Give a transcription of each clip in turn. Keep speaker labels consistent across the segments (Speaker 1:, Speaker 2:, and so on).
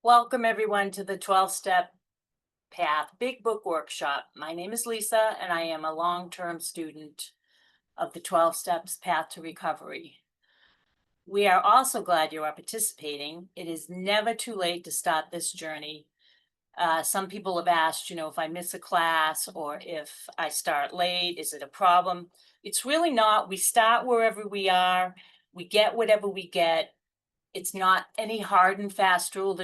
Speaker 1: Welcome everyone to the 12-step path big book workshop. My name is Lisa and I am a long-term student of the 12 steps path to recovery. We are also glad you are participating. It is never too late to start this journey. Some people have asked, if I miss a class or if I start late, is it a problem? It's really not. We start wherever we are. We get whatever we get. It's not any hard and fast rule.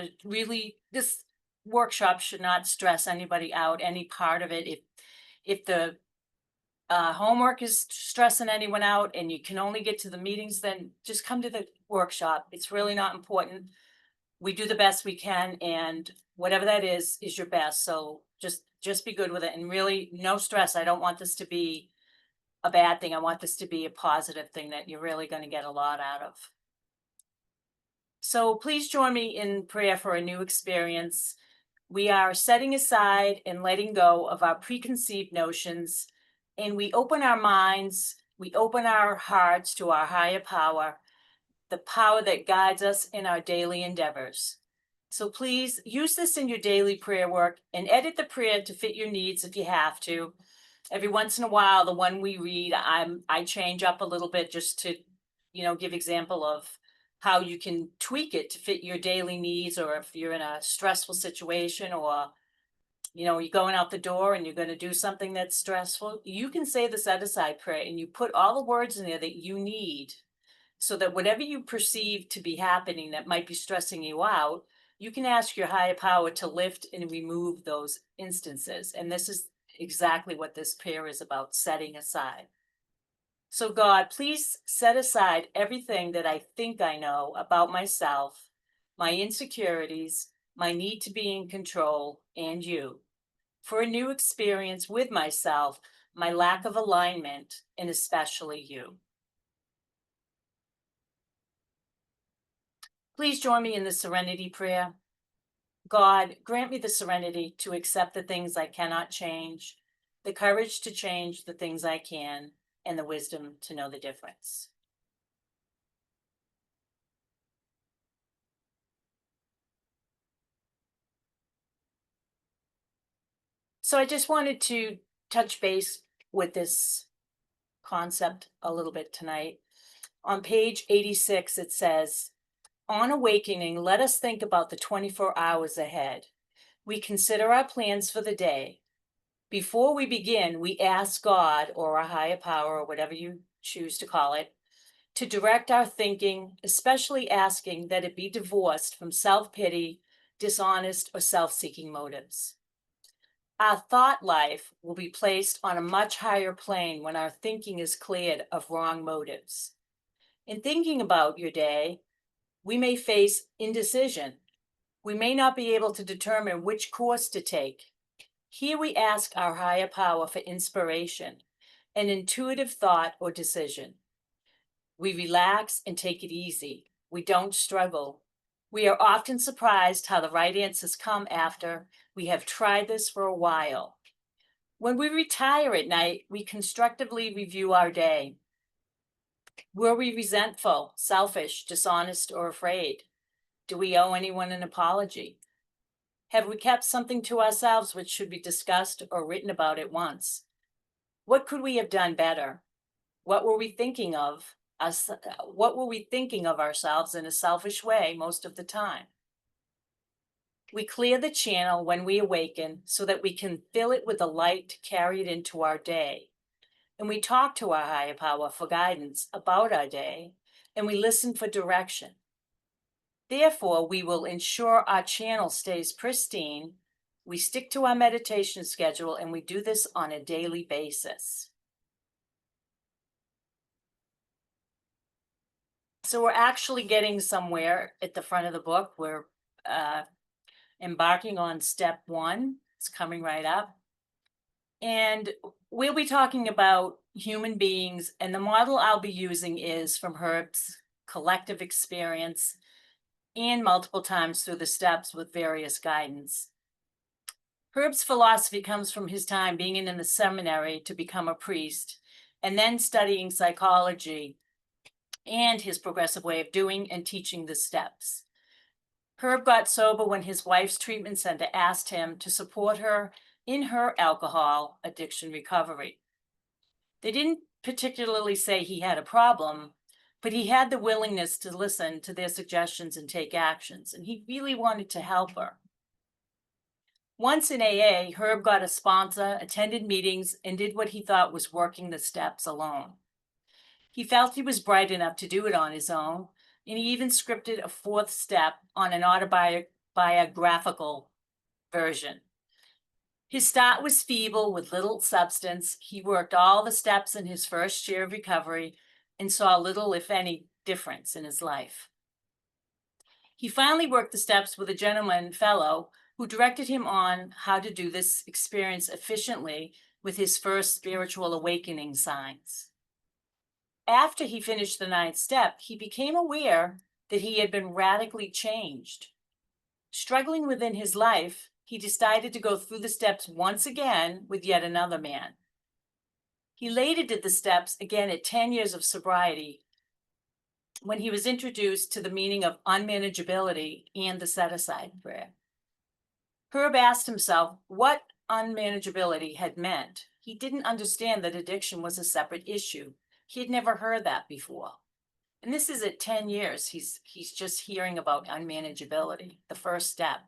Speaker 1: This workshop should not stress anybody out, any part of it. If the homework is stressing anyone out and you can only get to the meetings, then just come to the workshop. It's really not important. We do the best we can, and whatever that is your best. So just be good with it, and really no stress. I don't want this to be a bad thing. I want this to be a positive thing that you're really going to get a lot out of. So please join me in prayer for a new experience. We are setting aside and letting go of our preconceived notions, and we open our minds, we open our hearts to our higher power, the power that guides us in our daily endeavors. So please use this in your daily prayer work and edit the prayer to fit your needs if you have to. Every once in a while, the one we read, I change up a little bit just to, give example of how you can tweak it to fit your daily needs, or if you're in a stressful situation, or you're going out the door and you're going to do something that's stressful, you can say the set aside prayer and you put all the words in there that you need, so that whatever you perceive to be happening that might be stressing you out, you can ask your higher power to lift and remove those instances. And this is exactly what this prayer is about: setting aside. So God, please set aside everything that I think I know about myself, my insecurities, my need to be in control, and you, for a new experience with myself, my lack of alignment, and especially you. Please join me in the serenity prayer. God, grant me the serenity to accept the things I cannot change, the courage to change the things I can, and the wisdom to know the difference. So I just wanted to touch base with this concept a little bit tonight. On page 86, it says, "On awakening, let us think about the 24 hours ahead. We consider our plans for the day. Before we begin, we ask God or a higher power, or whatever you choose to call it, to direct our thinking, especially asking that it be divorced from self-pity, dishonest, or self-seeking motives. Our thought life will be placed on a much higher plane when our thinking is cleared of wrong motives. In thinking about your day, we may face indecision. We may not be able to determine which course to take. Here we ask our higher power for inspiration, an intuitive thought or decision. We relax and take it easy. We don't struggle. We are often surprised how the right answers come after we have tried this for a while. When we retire at night, we constructively review our day. Were we resentful, selfish, dishonest, or afraid? Do we owe anyone an apology? Have we kept something to ourselves which should be discussed or written about at once? What could we have done better? What were we thinking of us? What were we thinking of ourselves in a selfish way most of the time? We clear the channel when we awaken so that we can fill it with the light to carry it into our day. And we talk to our higher power for guidance about our day, and we listen for direction. Therefore, we will ensure our channel stays pristine. We stick to our meditation schedule, and we do this on a daily basis. So we're actually getting somewhere at the front of the book. We're embarking on step 1. It's coming right up. And we'll be talking about human beings, and the model I'll be using is from Herb's collective experience and multiple times through the steps with various guidance. Herb's philosophy comes from his time being in the seminary to become a priest, and then studying psychology, and his progressive way of doing and teaching the steps. Herb got sober when his wife's treatment center asked him to support her in her alcohol addiction recovery. They didn't particularly say he had a problem, but he had the willingness to listen to their suggestions and take actions, and he really wanted to help her. Once in AA, Herb got a sponsor, attended meetings, and did what he thought was working the steps alone. He felt he was bright enough to do it on his own, and he even scripted a fourth step on an autobiographical version. His start was feeble with little substance. He worked all the steps in his first year of recovery and saw little, if any, difference in his life. He finally worked the steps with a gentleman fellow who directed him on how to do this experience efficiently with his first spiritual awakening signs. After he finished the ninth step, he became aware that he had been radically changed. Struggling within his life, he decided to go through the steps once again with yet another man. He later did the steps again at 10 years of sobriety when he was introduced to the meaning of unmanageability and the set-aside prayer. Herb asked himself what unmanageability had meant. He didn't understand that addiction was a separate issue. He had never heard that before. And this is at 10 years. He's just hearing about unmanageability, the first step.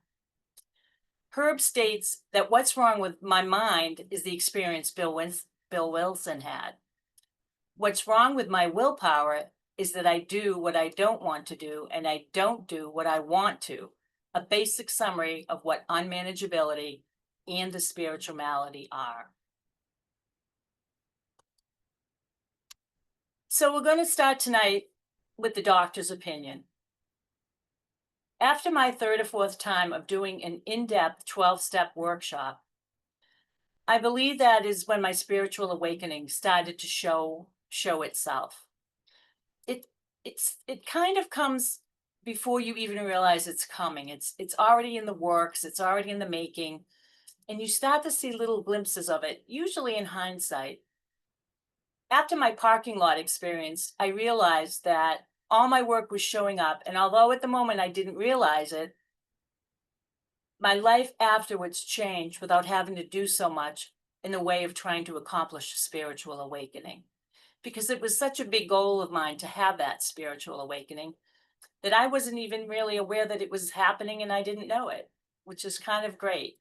Speaker 1: Herb states that what's wrong with my mind is the experience Bill Wilson had. What's wrong with my willpower is that I do what I don't want to do and I don't do what I want to. A basic summary of what unmanageability and the spiritual malady are. So we're going to start tonight with the doctor's opinion. After my third or fourth time of doing an in-depth 12-step workshop, I believe that is when my spiritual awakening started to show itself. It kind of comes before you even realize it's coming. It's already in the works, it's already in the making, and you start to see little glimpses of it, usually in hindsight. After my parking lot experience, I realized that all my work was showing up, and although at the moment I didn't realize it, my life afterwards changed without having to do so much in the way of trying to accomplish a spiritual awakening. Because it was such a big goal of mine to have that spiritual awakening that I wasn't even really aware that it was happening and I didn't know it, which is kind of great.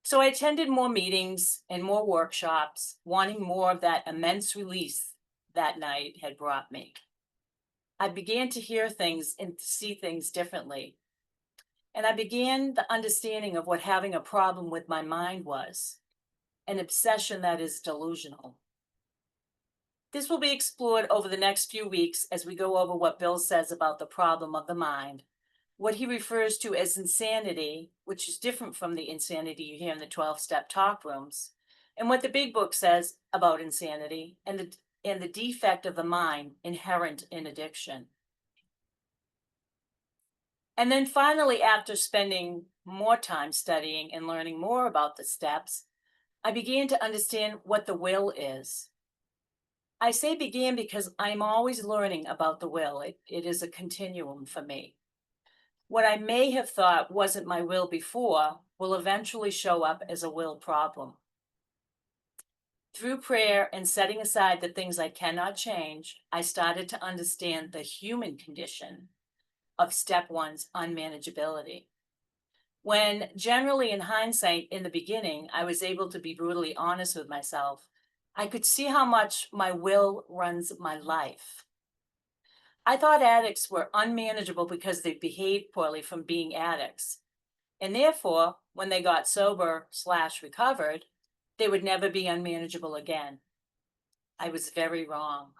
Speaker 1: So I attended more meetings and more workshops, wanting more of that immense release that night had brought me. I began to hear things and see things differently. And I began the understanding of what having a problem with my mind was, an obsession that is delusional. This will be explored over the next few weeks as we go over what Bill says about the problem of the mind, what he refers to as insanity, which is different from the insanity you hear in the 12-step talk rooms, and what the big book says about insanity and the defect of the mind inherent in addiction. And then finally, after spending more time studying and learning more about the steps, I began to understand what the will is. I say began because I'm always learning about the will. It is a continuum for me. What I may have thought wasn't my will before will eventually show up as a will problem. Through prayer and setting aside the things I cannot change, I started to understand the human condition of step one's unmanageability. When generally in hindsight, in the beginning, I was able to be brutally honest with myself, I could see how much my will runs my life. I thought addicts were unmanageable because they behaved poorly from being addicts. And therefore, when they got sober/recovered, they would never be unmanageable again. I was very wrong.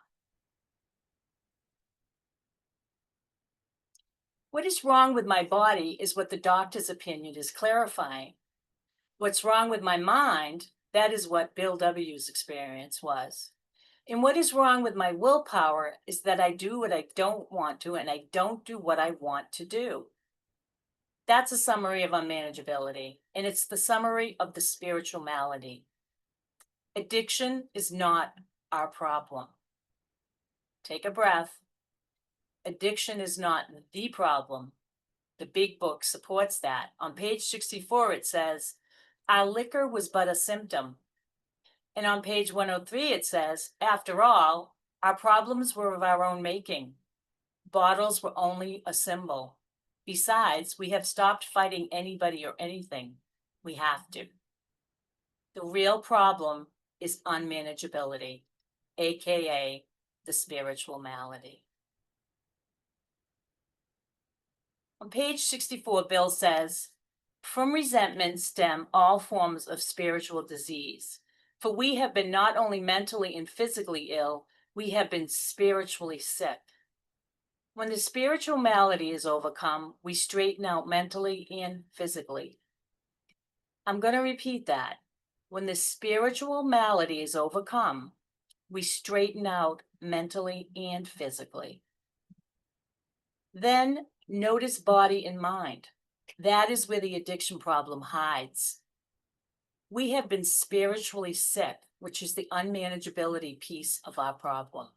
Speaker 1: What is wrong with my body is what the doctor's opinion is clarifying. What's wrong with my mind, that is what Bill W.'s experience was. And what is wrong with my willpower is that I do what I don't want to and I don't do what I want to do. That's a summary of unmanageability, and it's the summary of the spiritual malady. Addiction is not our problem. Take a breath. addiction is not the problem. The big book supports that. On page 64, it says, our liquor was but a symptom. And on page 103, it says, after all, our problems were of our own making. Bottles were only a symbol. Besides, we have stopped fighting anybody or anything. We have to. The real problem is unmanageability, aka the spiritual malady. On page 64, Bill says, from resentment stem all forms of spiritual disease. For we have been not only mentally and physically ill, we have been spiritually sick. When the spiritual malady is overcome, we straighten out mentally and physically. I'm going to repeat that. When the spiritual malady is overcome, we straighten out mentally and physically. Then notice body and mind. That is where the addiction problem hides. We have been spiritually sick, which is the unmanageability piece of our problem.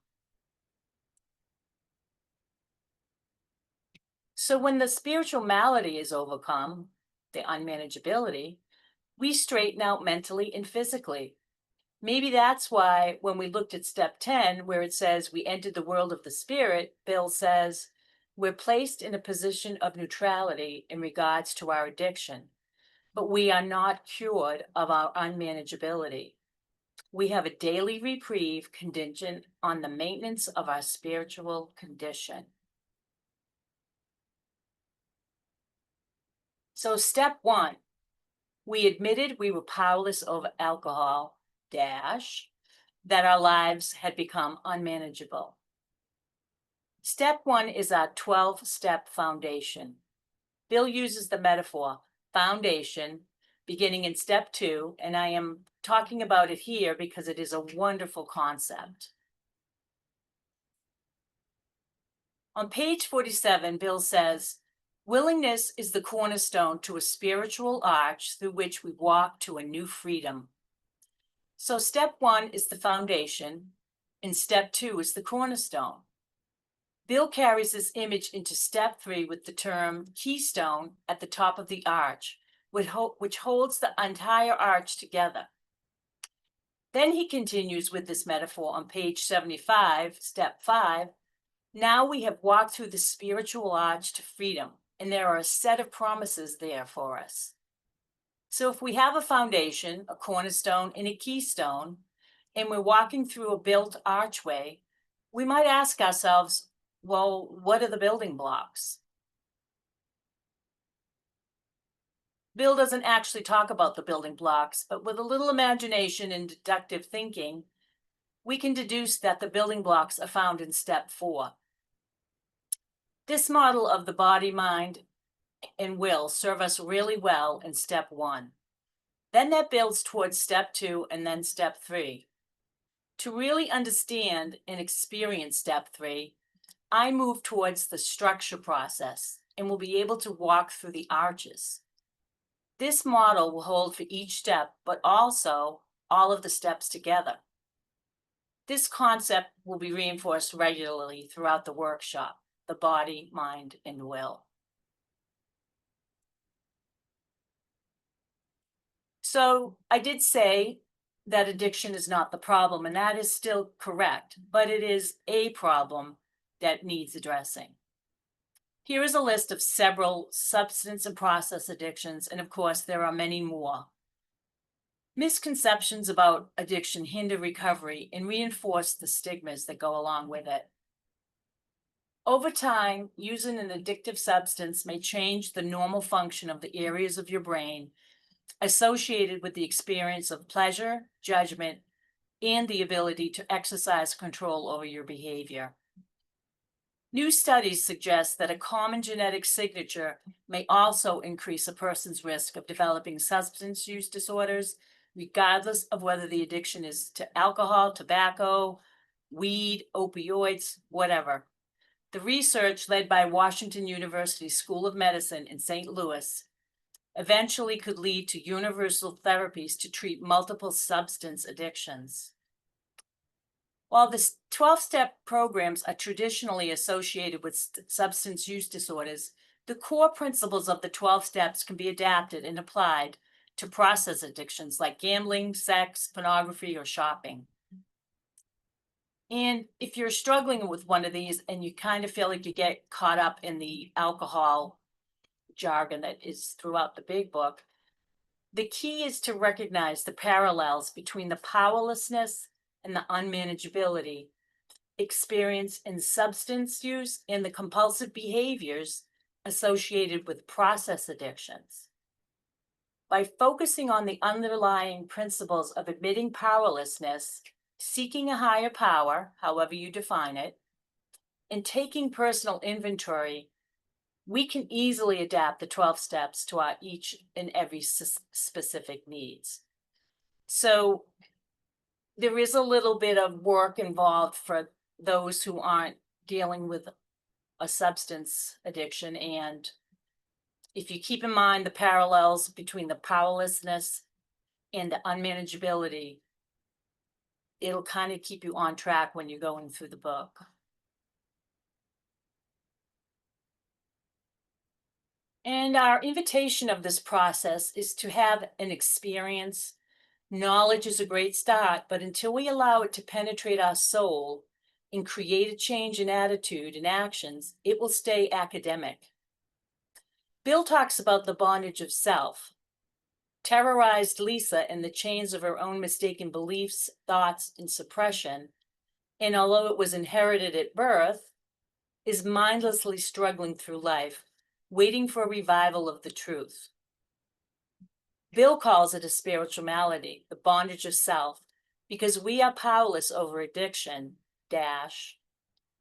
Speaker 1: So when the spiritual malady is overcome, the unmanageability, we straighten out mentally and physically. Maybe that's why when we looked at step 10, where it says we entered the world of the spirit, Bill says, we're placed in a position of neutrality in regards to our addiction, but we are not cured of our unmanageability. We have a daily reprieve contingent on the maintenance of our spiritual condition. So step 1, we admitted we were powerless over alcohol, that our lives had become unmanageable. Step 1 is our 12-step foundation. Bill uses the metaphor foundation beginning in step 2, and I am talking about it here because it is a wonderful concept. On page 47, Bill says, willingness is the cornerstone to a spiritual arch through which we walk to a new freedom. So step 1 is the foundation, and step 2 is the cornerstone. Bill carries this image into step 3 with the term keystone at the top of the arch, which holds the entire arch together. Then he continues with this metaphor on page 75, step 5. Now we have walked through the spiritual arch to freedom, and there are a set of promises there for us. So if we have a foundation, a cornerstone, and a keystone, and we're walking through a built archway, we might ask ourselves, well, what are the building blocks? Bill doesn't actually talk about the building blocks, but with a little imagination and deductive thinking, we can deduce that the building blocks are found in step 4. This model of the body, mind, and will serve us really well in step 1. Then that builds towards step 2 and then step 3. To really understand and experience step 3, I move towards the structure process and will be able to walk through the arches. This model will hold for each step, but also all of the steps together. This concept will be reinforced regularly throughout the workshop, the body, mind, and will. So I did say that addiction is not the problem, and that is still correct, but it is a problem that needs addressing. Here is a list of several substance and process addictions, and of course, there are many more. Misconceptions about addiction hinder recovery and reinforce the stigmas that go along with it. Over time, using an addictive substance may change the normal function of the areas of your brain associated with the experience of pleasure, judgment, and the ability to exercise control over your behavior. New studies suggest that a common genetic signature may also increase a person's risk of developing substance use disorders, regardless of whether the addiction is to alcohol, tobacco, weed, opioids, whatever. The research led by Washington University School of Medicine in St. Louis eventually could lead to universal therapies to treat multiple substance addictions. While the 12-step programs are traditionally associated with substance use disorders, the core principles of the 12 steps can be adapted and applied to process addictions like gambling, sex, pornography, or shopping. And if you're struggling with one of these and you kind of feel like you get caught up in the alcohol jargon that is throughout the big book, the key is to recognize the parallels between the powerlessness and the unmanageability experienced in substance use and the compulsive behaviors associated with process addictions. By focusing on the underlying principles of admitting powerlessness, seeking a higher power, however you define it, and taking personal inventory, we can easily adapt the 12 steps to our each and every specific needs. So there is a little bit of work involved for those who aren't dealing with a substance addiction. And if you keep in mind the parallels between the powerlessness and the unmanageability, it'll kind of keep you on track when you're going through the book. And our invitation of this process is to have an experience. Knowledge is a great start, but until we allow it to penetrate our soul and create a change in attitude and actions, it will stay academic. Bill talks about the bondage of self, terrorized Lisa in the chains of her own mistaken beliefs, thoughts, and suppression, and although it was inherited at birth, is mindlessly struggling through life, waiting for a revival of the truth. Bill calls it a spiritual malady, the bondage of self, because we are powerless over addiction,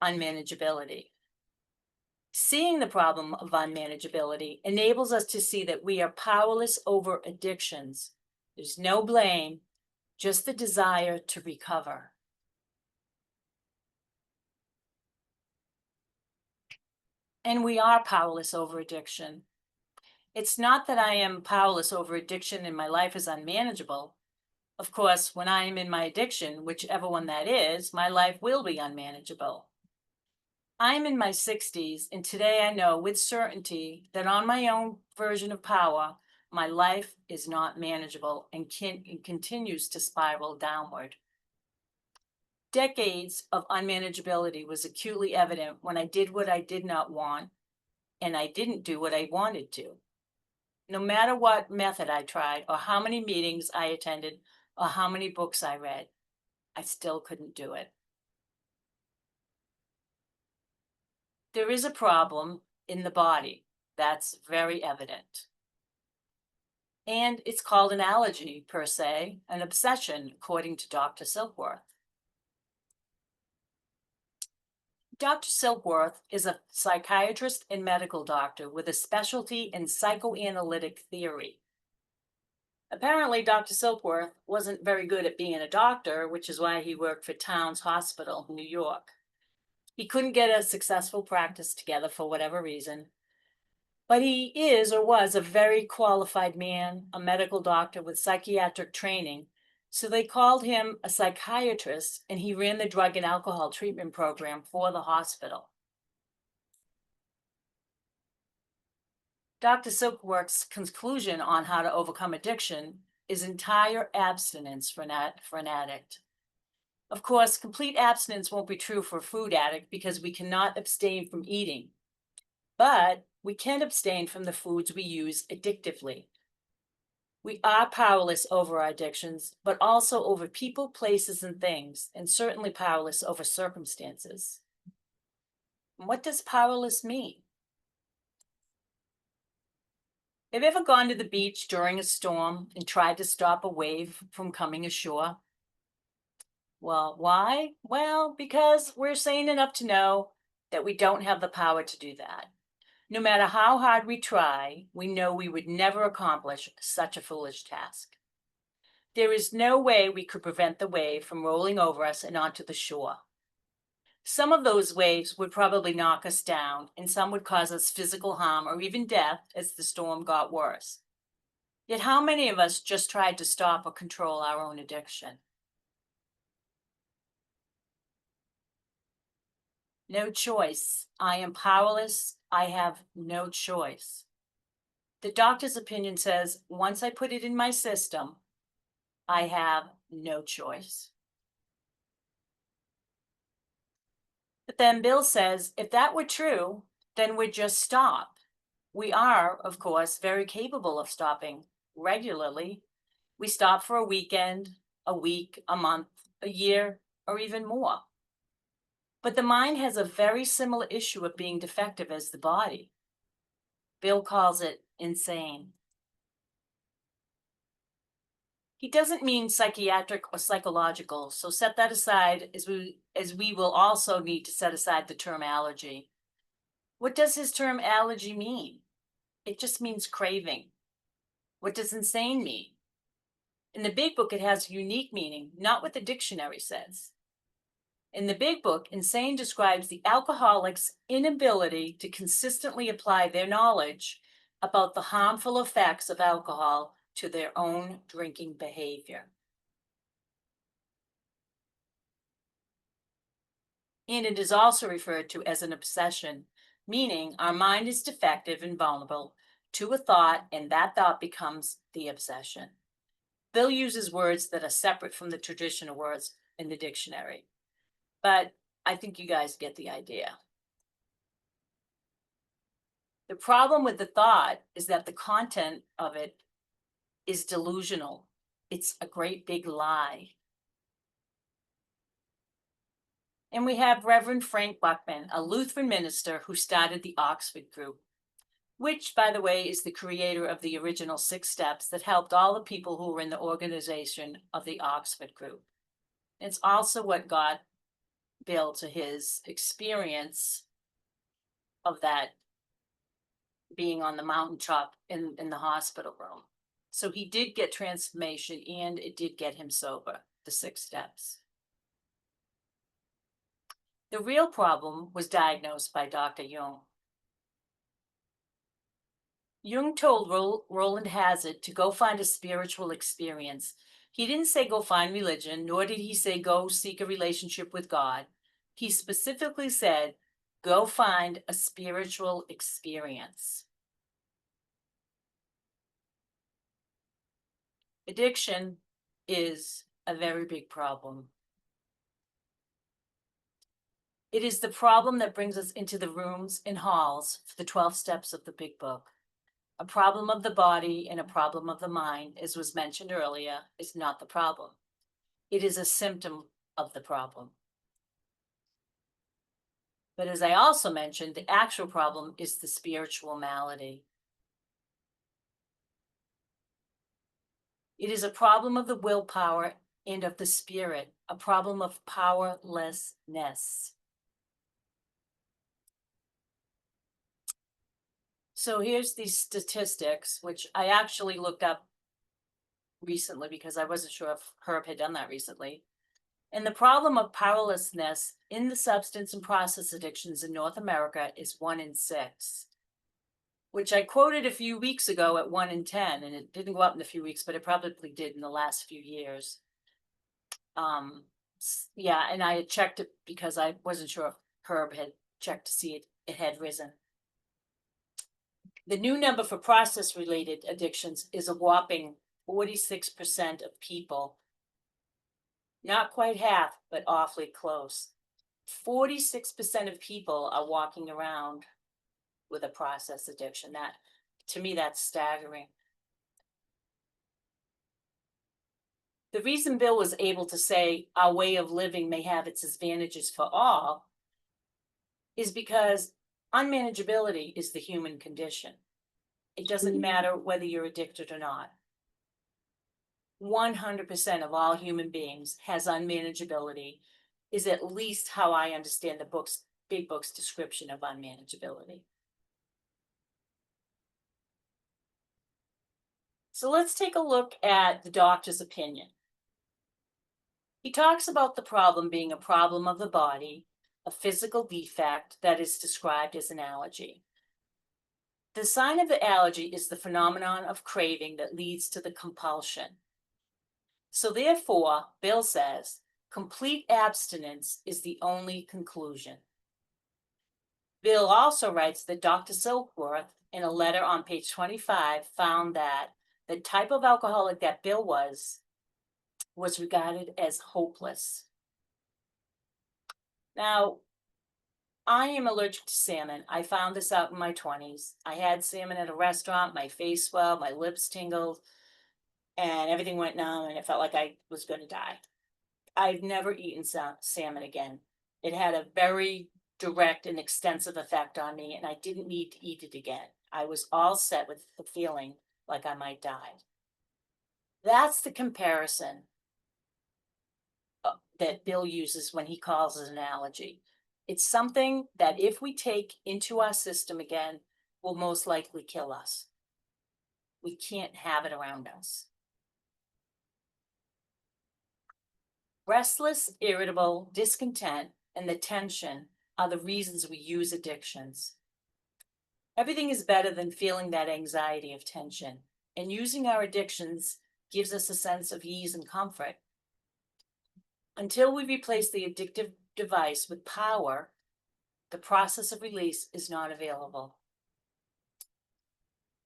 Speaker 1: unmanageability. Seeing the problem of unmanageability enables us to see that we are powerless over addictions. There's no blame, just the desire to recover. And we are powerless over addiction. It's not that I am powerless over addiction and my life is unmanageable. Of course, when I am in my addiction, whichever one that is, my life will be unmanageable. I'm in my 60s, and today I know with certainty that on my own version of power, my life is not manageable and continues to spiral downward. Decades of unmanageability was acutely evident when I did what I did not want, and I didn't do what I wanted to. No matter what method I tried, or how many meetings I attended, or how many books I read, I still couldn't do it. There is a problem in the body. That's very evident. And it's called an allergy, per se, an obsession, according to Dr. Silkworth. Dr. Silkworth is a psychiatrist and medical doctor with a specialty in psychoanalytic theory. Apparently, Dr. Silkworth wasn't very good at being a doctor, which is why he worked for Towns Hospital in New York. He couldn't get a successful practice together for whatever reason, but he is or was a very qualified man, a medical doctor with psychiatric training. So they called him a psychiatrist, and he ran the drug and alcohol treatment program for the hospital. Dr. Silkworth's conclusion on how to overcome addiction is entire abstinence for an addict. Of course, complete abstinence won't be true for a food addict because we cannot abstain from eating, but we can abstain from the foods we use addictively. We are powerless over our addictions, but also over people, places, and things, and certainly powerless over circumstances. What does powerless mean? Have you ever gone to the beach during a storm and tried to stop a wave from coming ashore? Well, why? Well, because we're sane enough to know that we don't have the power to do that. No matter how hard we try, we know we would never accomplish such a foolish task. There is no way we could prevent the wave from rolling over us and onto the shore. Some of those waves would probably knock us down, and some would cause us physical harm or even death as the storm got worse. Yet how many of us just tried to stop or control our own addiction? No choice. I am powerless. I have no choice. The doctor's opinion says once I put it in my system, I have no choice. But then Bill says if that were true, then we'd just stop. We are, of course, very capable of stopping regularly. We stop for a weekend, a week, a month, a year, or even more. But the mind has a very similar issue of being defective as the body. Bill calls it insane. He doesn't mean psychiatric or psychological, so set that aside as we will also need to set aside the term allergy. What does his term allergy mean? It just means craving. What does insane mean? In the big book, it has a unique meaning, not what the dictionary says. In the big book, insane describes the alcoholic's inability to consistently apply their knowledge about the harmful effects of alcohol to their own drinking behavior. And it is also referred to as an obsession, meaning our mind is defective and vulnerable to a thought, and that thought becomes the obsession. Bill uses words that are separate from the traditional words in the dictionary, but I think you guys get the idea. The problem with the thought is that the content of it is delusional. It's a great big lie. And we have Reverend Frank Buckman, a Lutheran minister who started the Oxford Group, which, by the way, is the creator of the original 6 steps that helped all the people who were in the organization of the Oxford Group. It's also what got Bill to his experience of that being on the mountaintop in the hospital room. So he did get transformation and it did get him sober, the 6 steps. The real problem was diagnosed by Dr. Jung. Jung told Roland Hazard to go find a spiritual experience. He didn't say go find religion, nor did he say go seek a relationship with God. He specifically said, go find a spiritual experience. Addiction is a very big problem. It is the problem that brings us into the rooms and halls for the 12 steps of the big book. A problem of the body and a problem of the mind, as was mentioned earlier, is not the problem. It is a symptom of the problem. But as I also mentioned, the actual problem is the spiritual malady. It is a problem of the willpower and of the spirit, a problem of powerlessness. So here's these statistics, which I actually looked up recently because I wasn't sure if Herb had done that recently. And the problem of powerlessness in the substance and process addictions in North America is 1 in 6, which I quoted a few weeks ago at 1 in 10, and it didn't go up in a few weeks, but it probably did in the last few years. Yeah, and I had checked it because I wasn't sure if Herb had checked to see it had risen. The new number for process-related addictions is a whopping 46% of people. Not quite half, but awfully close. 46% of people are walking around with a process addiction. That, to me, that's staggering. The reason Bill was able to say our way of living may have its advantages for all is because unmanageability is the human condition. It doesn't matter whether you're addicted or not. 100% of all human beings has unmanageability, is at least how I understand the big book's description of unmanageability. So let's take a look at the doctor's opinion. He talks about the problem being a problem of the body, a physical defect that is described as an allergy. The sign of the allergy is the phenomenon of craving that leads to the compulsion. So therefore, Bill says, complete abstinence is the only conclusion. Bill also writes that Dr. Silkworth, in a letter on page 25, found that the type of alcoholic that Bill was regarded as hopeless. Now, I am allergic to salmon. I found this out in my 20s. I had salmon at a restaurant, my face swelled, my lips tingled, and everything went numb, and it felt like I was going to die. I've never eaten salmon again. It had a very direct and extensive effect on me, and I didn't need to eat it again. I was all set with the feeling like I might die. That's the comparison that Bill uses when he calls it an allergy. It's something that if we take into our system again, will most likely kill us. We can't have it around us. Restless, irritable, discontent, and the tension are the reasons we use addictions. Everything is better than feeling that anxiety of tension, and using our addictions gives us a sense of ease and comfort. Until we replace the addictive device with power, the process of release is not available.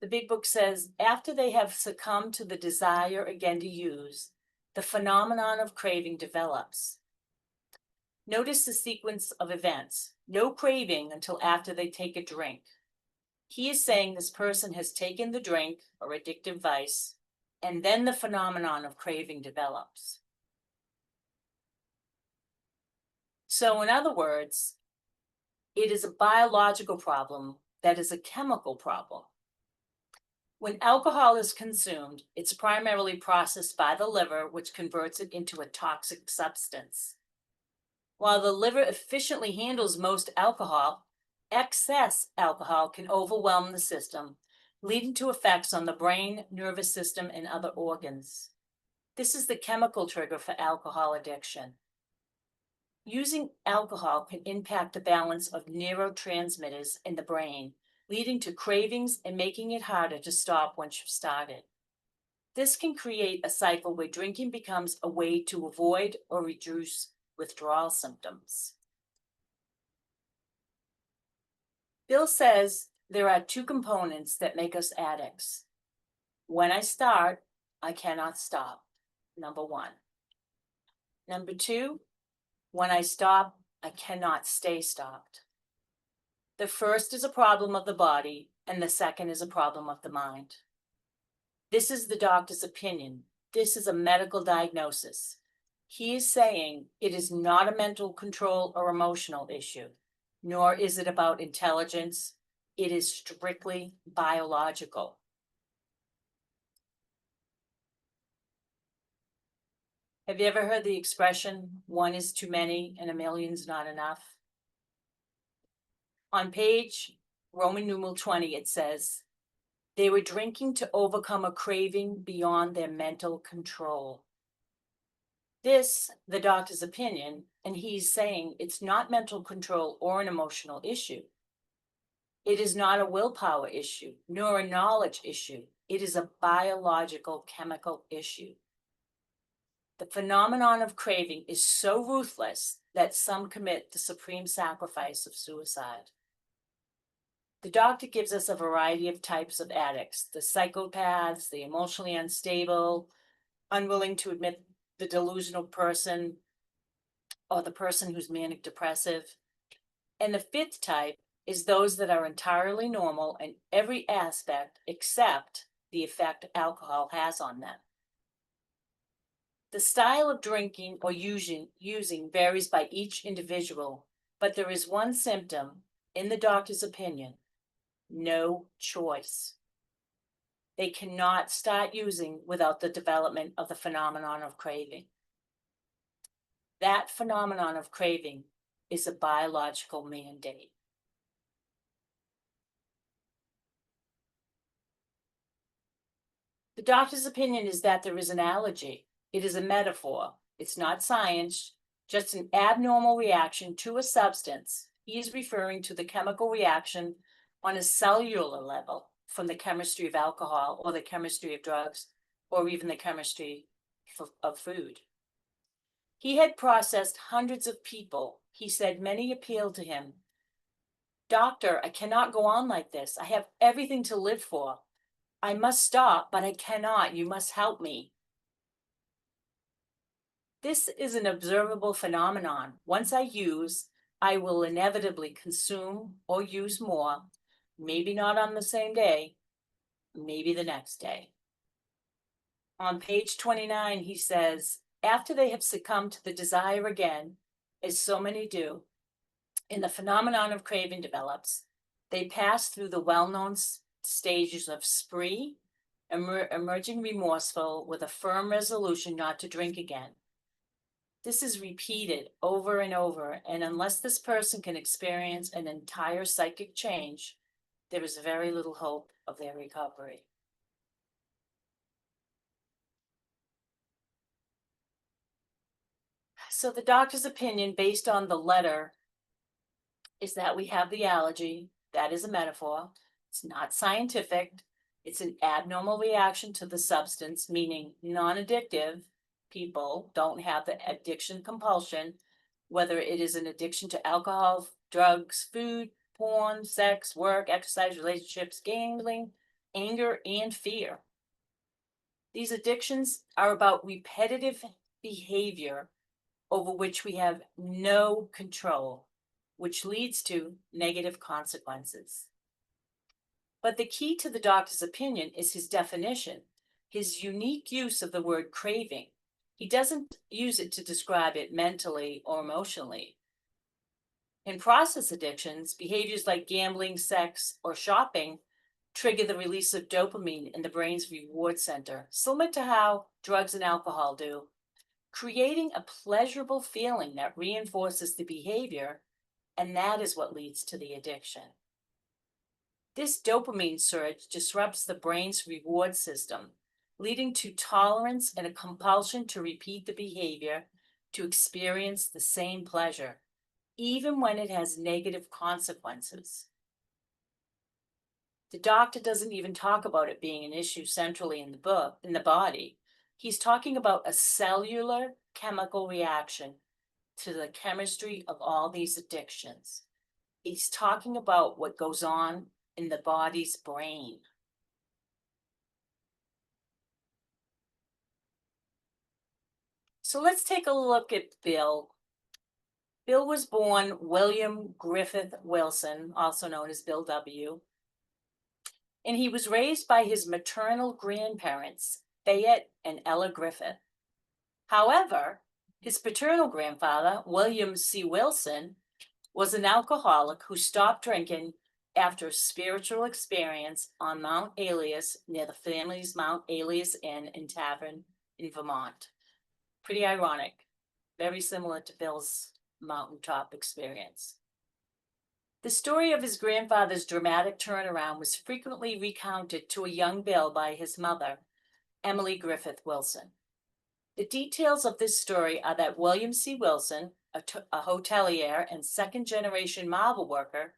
Speaker 1: The big book says, after they have succumbed to the desire again to use, the phenomenon of craving develops. Notice the sequence of events. No craving until after they take a drink. He is saying this person has taken the drink or addictive vice, and then the phenomenon of craving develops. So in other words, it is a biological problem that is a chemical problem. When alcohol is consumed, it's primarily processed by the liver, which converts it into a toxic substance. While the liver efficiently handles most alcohol, excess alcohol can overwhelm the system, leading to effects on the brain, nervous system, and other organs. This is the chemical trigger for alcohol addiction. Using alcohol can impact the balance of neurotransmitters in the brain, leading to cravings and making it harder to stop once you've started. This can create a cycle where drinking becomes a way to avoid or reduce withdrawal symptoms. Bill says there are two components that make us addicts. When I start, I cannot stop, number one. Number two, when I stop, I cannot stay stopped. The first is a problem of the body, and the second is a problem of the mind. This is the doctor's opinion. This is a medical diagnosis. He is saying it is not a mental control or emotional issue, nor is it about intelligence. It is strictly biological. Have you ever heard the expression, one is too many and a million's not enough? On page Roman numeral 20, it says, they were drinking to overcome a craving beyond their mental control. This, the doctor's opinion, and he's saying it's not mental control or an emotional issue. It is not a willpower issue, nor a knowledge issue. It is a biological chemical issue. The phenomenon of craving is so ruthless that some commit the supreme sacrifice of suicide. The doctor gives us a variety of types of addicts: the psychopaths, the emotionally unstable, unwilling to admit the delusional person, or the person who's manic depressive. And the fifth type is those that are entirely normal in every aspect except the effect alcohol has on them. The style of drinking or using varies by each individual, but there is one symptom, in the doctor's opinion: no choice. They cannot start using without the development of the phenomenon of craving. That phenomenon of craving is a biological mandate. The doctor's opinion is that there is an allergy. It is a metaphor. It's not science, just an abnormal reaction to a substance. He is referring to the chemical reaction on a cellular level from the chemistry of alcohol or the chemistry of drugs or even the chemistry of food. He had processed hundreds of people. He said many appealed to him Doctor, I cannot go on like this. I have everything to live for. I must stop, but I cannot. You must help me. This is an observable phenomenon. Once I use, I will inevitably consume or use more, maybe not on the same day, maybe the next day. On page 29, he says, after they have succumbed to the desire again, as so many do, and the phenomenon of craving develops, they pass through the well-known stages of spree, emerging remorseful with a firm resolution not to drink again. This is repeated over and over, and unless this person can experience an entire psychic change, there is very little hope of their recovery. So the doctor's opinion, based on the letter, is that we have the allergy. That is a metaphor. It's not scientific. It's an abnormal reaction to the substance, meaning non-addictive people don't have the addiction compulsion, whether it is an addiction to alcohol, drugs, food, porn, sex, work, exercise, relationships, gambling, anger, and fear. These addictions are about repetitive behavior over which we have no control, which leads to negative consequences. But the key to the doctor's opinion is his definition, his unique use of the word craving. He doesn't use it to describe it mentally or emotionally. In process addictions, behaviors like gambling, sex, or shopping trigger the release of dopamine in the brain's reward center, similar to how drugs and alcohol do, creating a pleasurable feeling that reinforces the behavior, and that is what leads to the addiction. This dopamine surge disrupts the brain's reward system, leading to tolerance and a compulsion to repeat the behavior to experience the same pleasure, even when it has negative consequences. The doctor doesn't even talk about it being an issue centrally in the body. He's talking about a cellular chemical reaction to the chemistry of all these addictions. He's talking about what goes on in the body's brain. So let's take a look at Bill. Bill was born William Griffith Wilson, also known as Bill W., and he was raised by his maternal grandparents, Fayette and Ella Griffith. However, his paternal grandfather, William C. Wilson, was an alcoholic who stopped drinking after a spiritual experience on Mount Elias near the family's Mount Elias Inn and Tavern in Vermont. Pretty ironic, very similar to Bill's mountaintop experience. The story of his grandfather's dramatic turnaround was frequently recounted to a young Bill by his mother, Emily Griffith Wilson. The details of this story are that William C. Wilson, a hotelier and second-generation marble worker,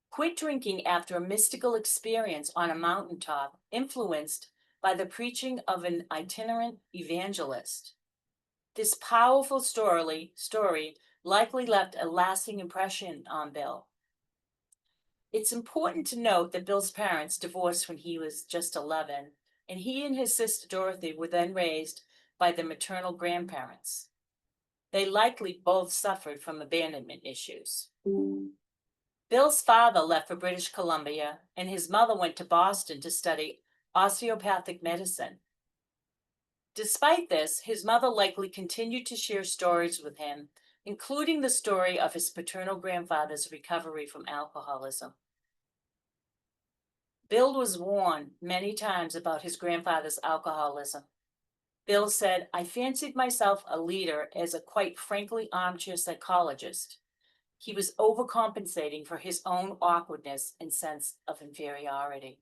Speaker 1: quit drinking after a mystical experience on a mountaintop, influenced by the preaching of an itinerant evangelist. This powerful story likely left a lasting impression on Bill. It's important to note that Bill's parents divorced when he was just 11, and he and his sister Dorothy were then raised by the maternal grandparents. They likely both suffered from abandonment issues. Bill's father left for British Columbia, and his mother went to Boston to study osteopathic medicine. Despite this, his mother likely continued to share stories with him, including the story of his paternal grandfather's recovery from alcoholism. Bill was warned many times about his grandfather's alcoholism. Bill said, "I fancied myself a leader as a quite frankly armchair psychologist. He was overcompensating for his own awkwardness and sense of inferiority."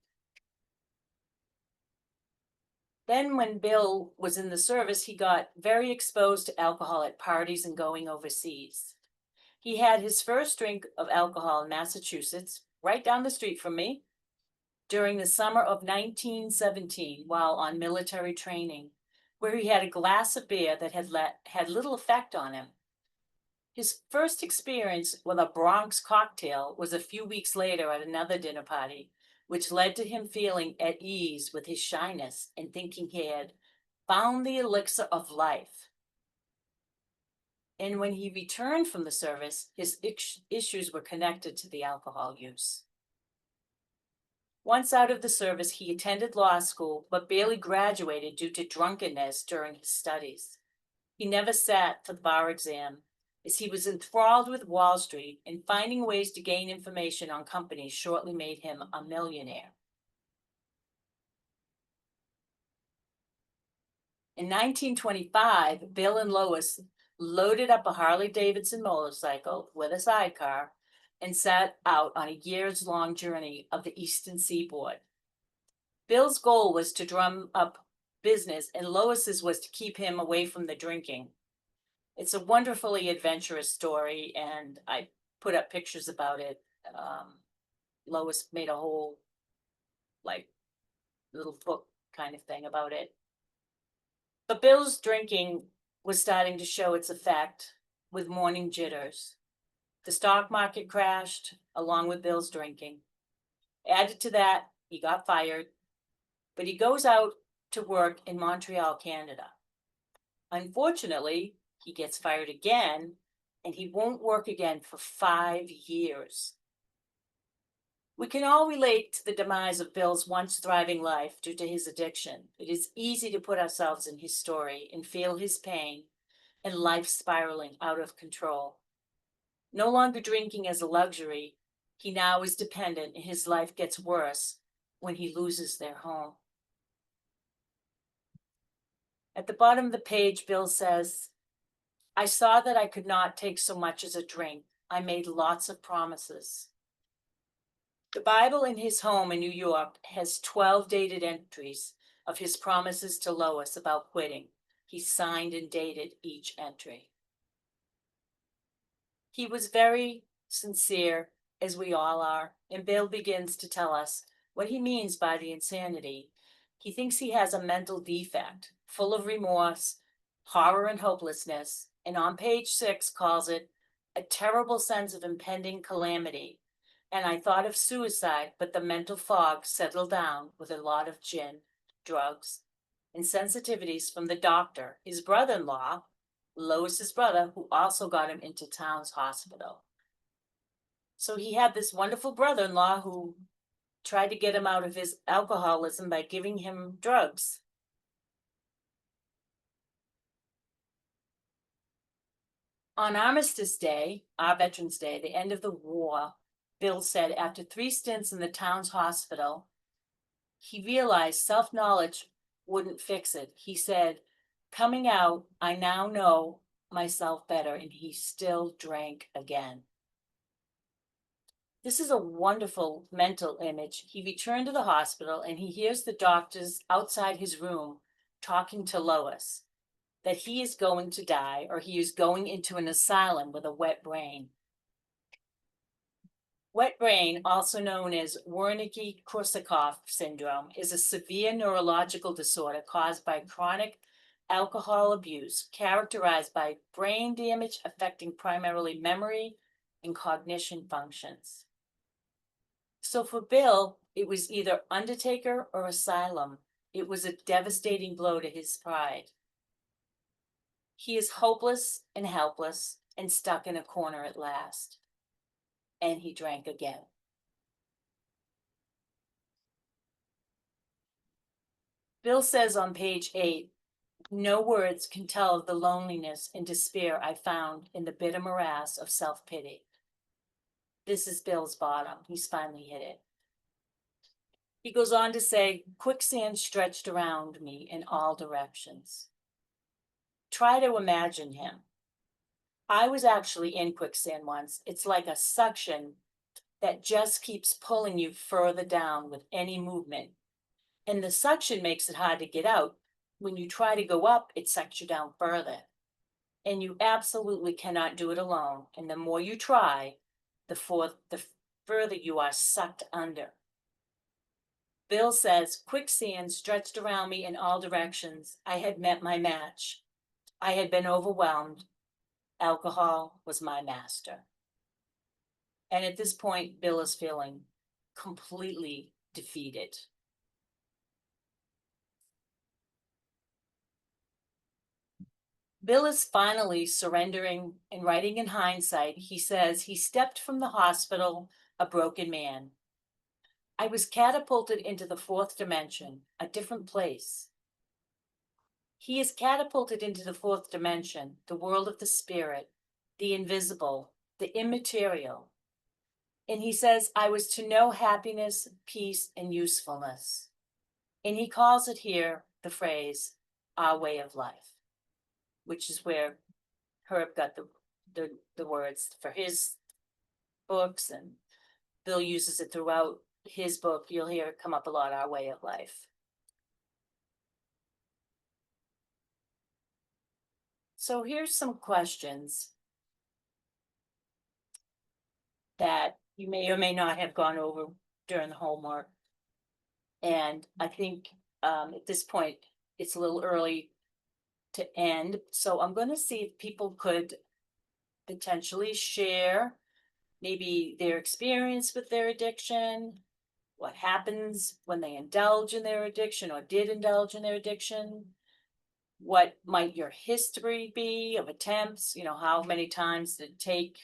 Speaker 1: Then when Bill was in the service, he got very exposed to alcohol at parties and going overseas. He had his first drink of alcohol in Massachusetts, right down the street from me, during the summer of 1917 while on military training, where he had a glass of beer that had little effect on him. His first experience with a Bronx cocktail was a few weeks later at another dinner party, which led to him feeling at ease with his shyness and thinking he had found the elixir of life. And when he returned from the service, his issues were connected to the alcohol use. Once out of the service, he attended law school, but barely graduated due to drunkenness during his studies. He never sat for the bar exam, as he was enthralled with Wall Street, and finding ways to gain information on companies shortly made him a millionaire. In 1925, Bill and Lois loaded up a Harley-Davidson motorcycle with a sidecar and set out on a years-long journey of the Eastern Seaboard. Bill's goal was to drum up business, and Lois's was to keep him away from the drinking. It's a wonderfully adventurous story, and I put up pictures about it. Lois made a whole, like, little book kind of thing about it. But Bill's drinking was starting to show its effect with morning jitters. The stock market crashed along with Bill's drinking. Added to that, he got fired, but he goes out to work in Montreal, Canada. Unfortunately, he gets fired again, and he won't work again for 5 years. We can all relate to the demise of Bill's once thriving life due to his addiction. It is easy to put ourselves in his story and feel his pain and life spiraling out of control. No longer drinking as a luxury, he now is dependent, and his life gets worse when he loses their home. At the bottom of the page, Bill says, "I saw that I could not take so much as a drink. I made lots of promises." The Bible in his home in New York has 12 dated entries of his promises to Lois about quitting. He signed and dated each entry. He was very sincere, as we all are, and Bill begins to tell us what he means by the insanity. He thinks he has a mental defect, full of remorse, horror, and hopelessness, and on page 6 calls it a terrible sense of impending calamity. And I thought of suicide, but the mental fog settled down with a lot of gin, drugs, and sensitivities from the doctor, his brother-in-law, Lois's brother, who also got him into Towns Hospital. So he had this wonderful brother-in-law who tried to get him out of his alcoholism by giving him drugs. On Armistice Day, our Veterans Day, the end of the war, Bill said after 3 stints in the Towns Hospital, he realized self-knowledge wouldn't fix it. He said, "Coming out, I now know myself better," and he still drank again. This is a wonderful mental image. He returned to the hospital and he hears the doctors outside his room talking to Lois that he is going to die, or he is going into an asylum with a wet brain. Wet brain, also known as Wernicke-Korsakoff syndrome, is a severe neurological disorder caused by chronic alcohol abuse, characterized by brain damage affecting primarily memory and cognition functions. So for Bill, it was either undertaker or asylum. It was a devastating blow to his pride. He is hopeless and helpless and stuck in a corner at last. And he drank again. Bill says on page 8, "No words can tell of the loneliness and despair I found in the bitter morass of self-pity." This is Bill's bottom. He's finally hit it. He goes on to say, "Quicksand stretched around me in all directions." Try to imagine him. I was actually in quicksand once. It's like a suction that just keeps pulling you further down with any movement. And the suction makes it hard to get out. When you try to go up, it sucks you down further. And you absolutely cannot do it alone. And the more you try, the further you are sucked under. Bill says, "Quicksand stretched around me in all directions. I had met my match. I had been overwhelmed. Alcohol was my master. And at this point, Bill is feeling completely defeated. Bill is finally surrendering and writing in hindsight. He says he stepped from the hospital a broken man. I was catapulted into the fourth dimension, a different place. He is catapulted into the fourth dimension, the world of the spirit, the invisible, the immaterial. And he says, I was to know happiness, peace, and usefulness. And he calls it here the phrase, our way of life, which is where Herb got the words for his books, and Bill uses it throughout his book. You'll hear it come up a lot, our way of life. So here's some questions that you may or may not have gone over during the homework. And I think at this point, it's a little early to end. So I'm going to see if people could potentially share maybe their experience with their addiction, what happens when they indulge in their addiction or did indulge in their addiction, what might your history be of attempts, how many times did it take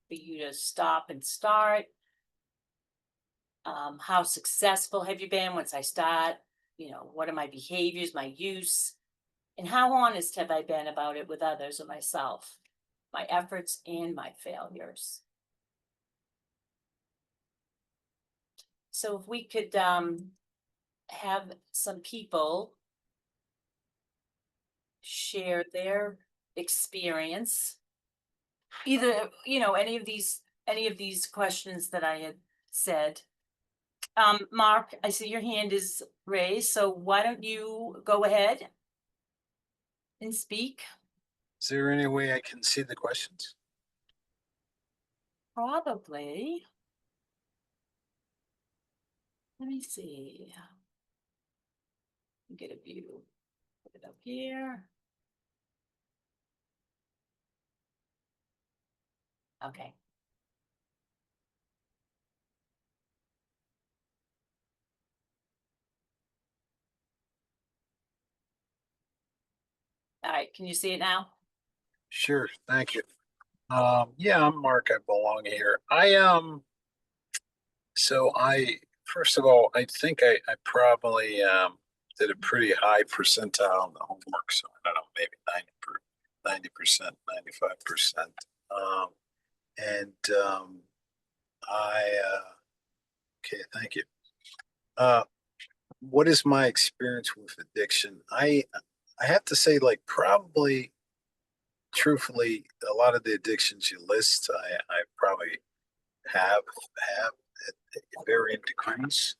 Speaker 1: for you to stop and start, how successful have you been once I start, what are my behaviors, my use, and how honest have I been about it with others or myself, my efforts and my failures. So if we could have some people share their experience, either, any of these questions that I had said. Mark, I see your hand is raised, so why don't you go ahead and speak?
Speaker 2: Is there any way I can see the questions?
Speaker 1: Probably. Let me see. Get a view. Put it up here. Okay. All right. Can you see it now?
Speaker 2: Sure, thank you. Yeah, I'm Mark. I belong here. So I first of all, I think I probably did a pretty high percentile on the homework. So I don't know, maybe 90%, 95%. Um, and I okay, thank you. Uh, what is my experience with addiction? I have to say, like, probably truthfully, a lot of the addictions you list, I probably have at varying degrees.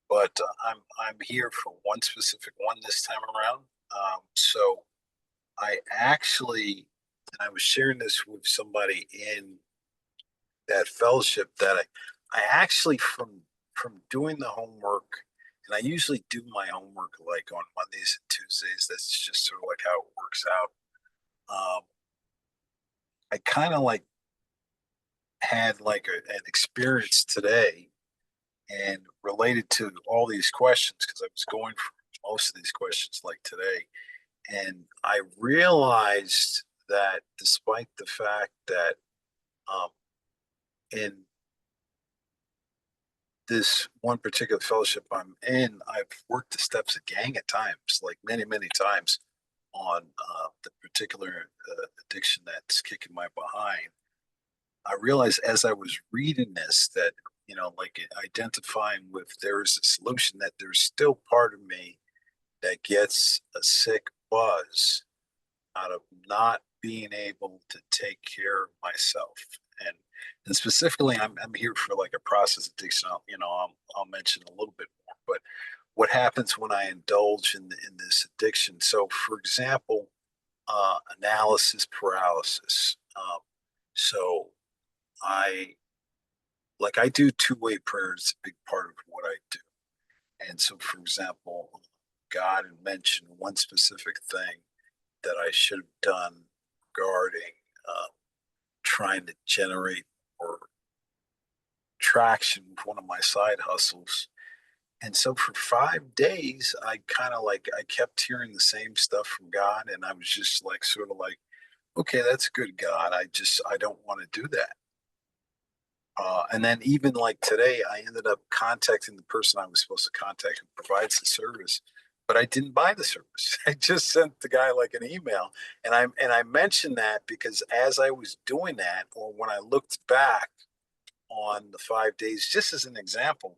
Speaker 2: But I'm here for one specific one this time around. So I actually, and I was sharing this with somebody in that fellowship that I actually from doing the homework, and I usually do my homework like on Mondays and Tuesdays. That's just sort of like how it works out. I kind of like had like an experience today and related to all these questions because I was going for most of these questions like today. And I realized that despite the fact that um, in this one particular fellowship I'm in, I've worked the steps of gang at times, like many, many times on the particular addiction that's kicking my behind. I realized as I was reading this that, like identifying with there is a solution, that there's still part of me that gets a sick buzz out of not being able to take care of myself. And specifically, I'm here for like a process addiction. I'll mention a little bit more, but what happens when I indulge in this addiction? So, for example, analysis paralysis. So I I do two-way prayers. It's a big part of what I do. And so, for example, God had mentioned one specific thing that I should have done regarding trying to generate more traction with one of my side hustles. And so for 5 days, I kind of like, I kept hearing the same stuff from God. And I was just like, sort of like, okay, that's good, God. I don't want to do that. And then even like today, I ended up contacting the person I was supposed to contact who provides the service, but I didn't buy the service. I just sent the guy like an email, and I mentioned that because as I was doing that, or when I looked back on the 5 days, just as an example,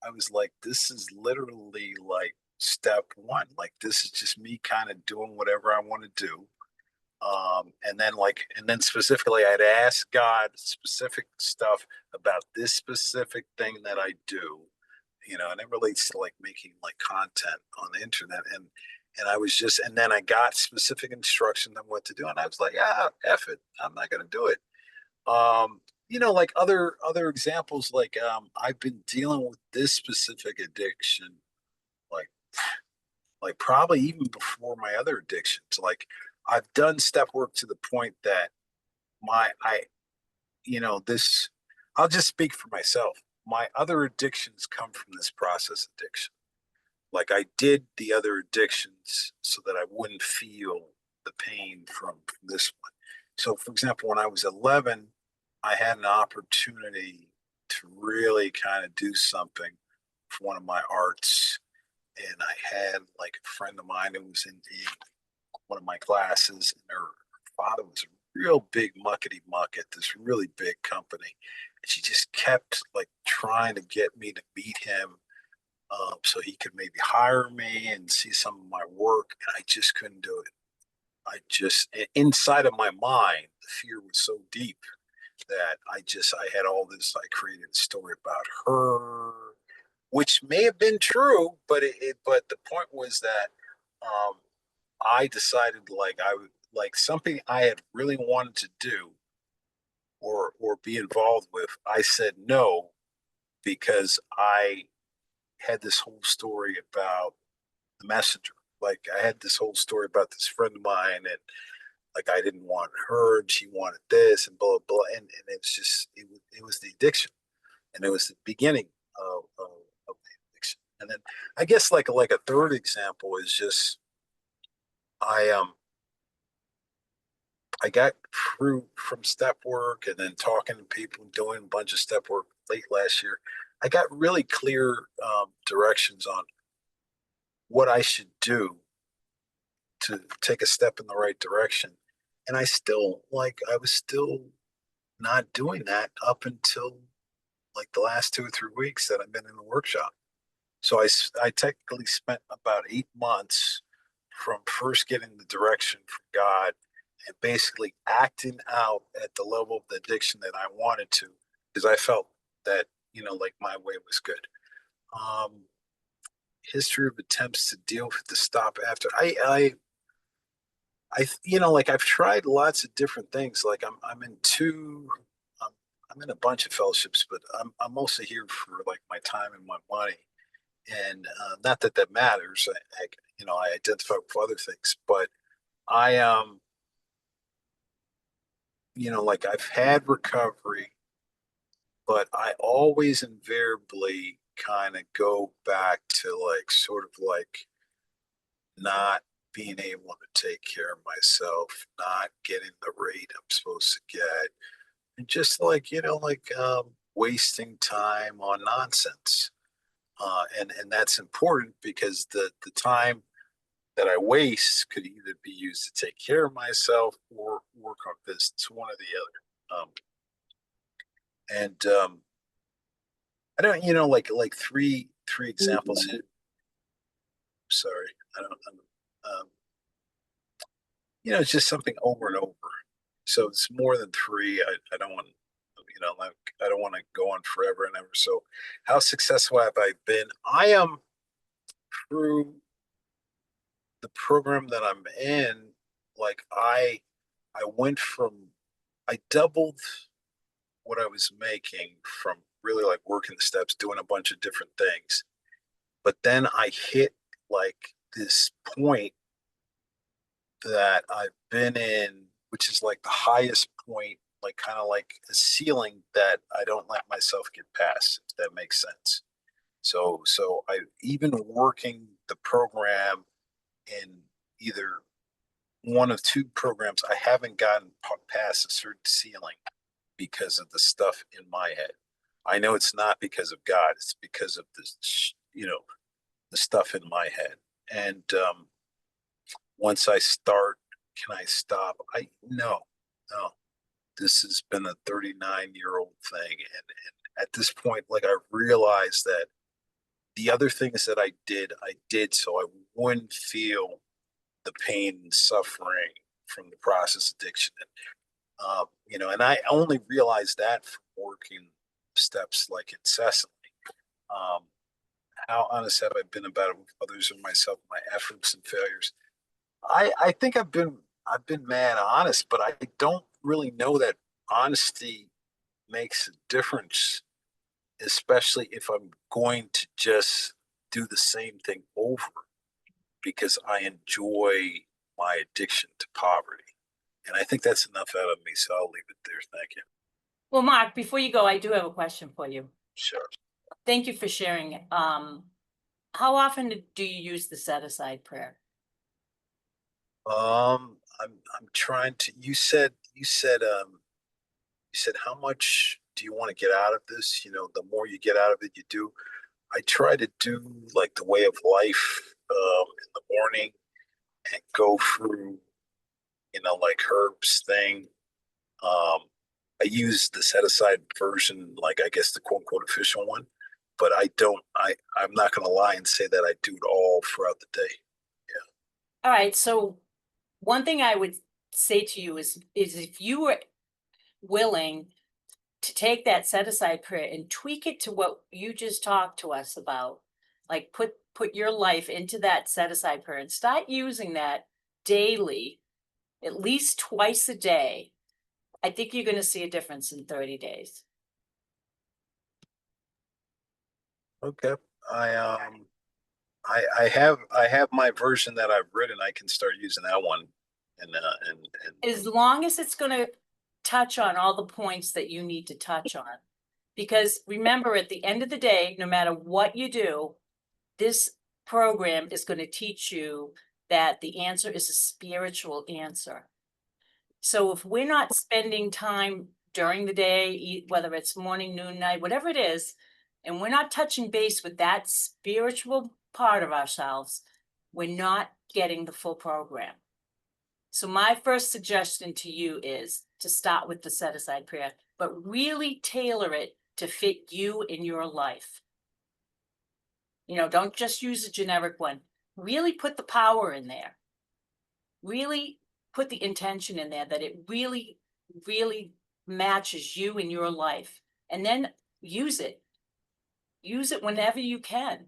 Speaker 2: I was like, this is literally like step one. Like this is just me kind of doing whatever I want to do. And then specifically, I'd ask God specific stuff about this specific thing that I do, and it relates to like making like content on the internet. And I was just, and then I got specific instruction on what to do. And I was like, F it. I'm not going to do it. Like other examples, like, I've been dealing with this specific addiction, like, probably even before my other addictions. Like I've done step work to the point that my I this I'll just speak for myself. My other addictions come from this process addiction. Like I did the other addictions so that I wouldn't feel the pain from this one. So for example, when I was 11, I had an opportunity to really kind of do something for one of my arts. And I had like a friend of mine who was in one of my classes, and her father was a real big muckety muck at this really big company. And she just kept like trying to get me to meet him, so he could maybe hire me and see some of my work. And I just couldn't do it. Inside of my mind, the fear was so deep that I had all this, I created a story about her, which may have been true, but but the point was that, um, I decided like I would like something I had really wanted to do or be involved with. I said no because I had this whole story about the messenger. Like I had this whole story about this friend of mine, and like I didn't want her and she wanted this and blah blah, and it was just it was the addiction, and it was the beginning of the addiction. And then I guess like a third example is just I I got through from step work and then talking to people, doing a bunch of step work late last year. I got really clear, directions on what I should do to take a step in the right direction. And I was still not doing that up until like the last 2 or 3 weeks that I've been in the workshop. So I technically spent about 8 months from first getting the direction from God and basically acting out at the level of the addiction that I wanted to, because I felt that, like my way was good. Um, History of attempts to deal with the stop after like I've tried lots of different things. Like I'm in um, I'm in a bunch of fellowships, but I'm mostly here for like my time and my money. And not that that matters. I identify with other things, but I like I've had recovery, but I always invariably kind of go back to like sort of like not being able to take care of myself, not getting the rate I'm supposed to get, and just like wasting time on nonsense. And that's important because the time that I waste could either be used to take care of myself or work on business, one or the other. And I don't, like three examples. Sorry, I don't. It's just something over and over. So it's more than three. I don't want, like I don't want to go on forever and ever. So, how successful have I been? I am through the program that I'm in. Like I went from, I doubled what I was making from really like working the steps, doing a bunch of different things. But then I hit like this point that I've been in which is like the highest point, like kind of like a ceiling that I don't let myself get past, if that makes sense. So I even working the program in either one of two programs, I haven't gotten past a certain ceiling because of the stuff in my head. I know it's not because of God, it's because of the stuff in my head. And once I start, can I stop? No. This has been a 39-year-old thing. And at this point, like I realized that the other things that I did so I wouldn't feel the pain and suffering from the process addiction. And I only realized that from working steps like incessantly. Um, how honest have I been about it with others and myself, my efforts and failures? I think I've been mad honest, but I don't really know that honesty makes a difference, especially if I'm going to just do the same thing over because I enjoy my addiction to poverty. And I think that's enough out of me, so I'll leave it there. Thank you.
Speaker 1: Well, Mark, before you go, I do have a question for you.
Speaker 2: Sure.
Speaker 1: Thank you for sharing it. How often do you use the set aside prayer?
Speaker 2: I'm trying to. You said how much do you want to get out of this? The more you get out of it, you do. I try to do like the way of life in the morning and go through, like Herb's thing. Um, I use the set aside version, like I guess the quote unquote official one, but I don't. I'm not going to lie and say that I do it all throughout the day.
Speaker 1: All right. So one thing I would say to you is if you were willing to take that set aside prayer and tweak it to what you just talked to us about, like put your life into that set aside prayer and start using that daily, at least twice a day, I think you're going to see a difference in 30 days.
Speaker 2: Okay. I I have my version that I've written. I can start using that one, and
Speaker 1: As long as it's going to touch on all the points that you need to touch on. Because remember, at the end of the day, no matter what you do, this program is going to teach you that the answer is a spiritual answer. So if we're not spending time during the day, whether it's morning, noon, night, whatever it is, and we're not touching base with that spiritual part of ourselves, we're not getting the full program. So my first suggestion to you is to start with the set aside prayer, but really tailor it to fit you in your life. Don't just use a generic one. Really put the power in there. Really put the intention in there that it really, really matches you in your life. And then use it. Use it whenever you can.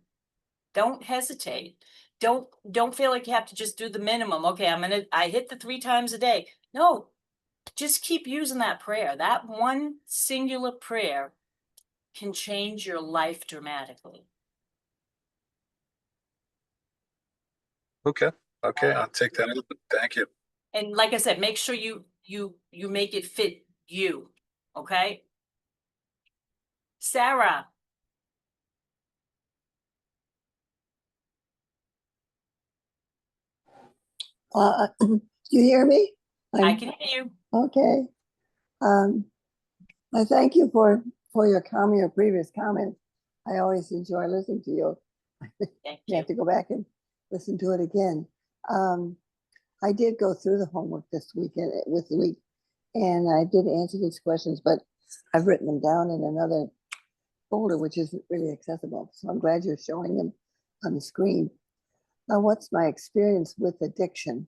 Speaker 1: Don't hesitate. Don't feel like you have to just do the minimum. Okay, I hit the 3 times a day. No, just keep using that prayer. That one singular prayer can change your life dramatically.
Speaker 2: okay, I'll take that. Thank you.
Speaker 1: And like I said, make sure you make it fit you. Okay? Sarah,
Speaker 3: Do you hear me?
Speaker 1: I can hear you.
Speaker 3: Okay. Um, I thank you for your comment, your previous comment. I always enjoy listening to you.
Speaker 1: Thank
Speaker 3: You have to go back and listen to it again. I did go through the homework this weekend with the week, and I did answer these questions, but I've written them down in another folder, which isn't really accessible. So I'm glad you're showing them on the screen. Now, what's my experience with addiction?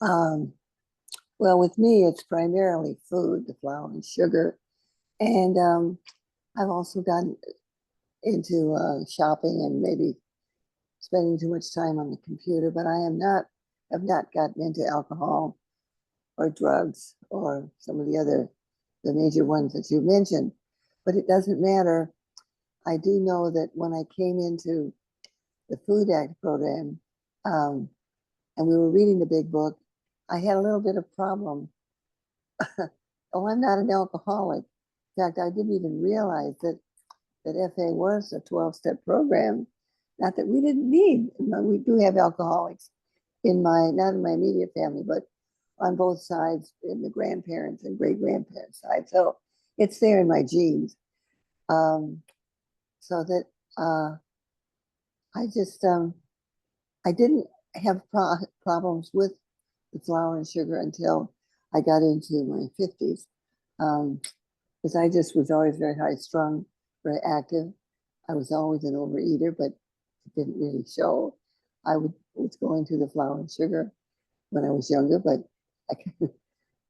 Speaker 3: Well, with me, it's primarily food, the flour and sugar. And I've also gotten into shopping and maybe spending too much time on the computer, but have not gotten into alcohol or drugs or some of the major ones that you mentioned. But it doesn't matter. I do know that when I came into the Food Act program, and we were reading the big book, I had a little bit of problem oh, I'm not an alcoholic. In fact, I didn't even realize that FA was a 12-step program. Not that we didn't need, we do have alcoholics not in my immediate family, but on both sides, in the grandparents and great grandparents' side. So it's there in my genes. So that I just, I didn't have problems with the flour and sugar until I got into my 50s. Because I just was always very high strung, very active. I was always an overeater, but it didn't really show. I was going through the flour and sugar when I was younger, but I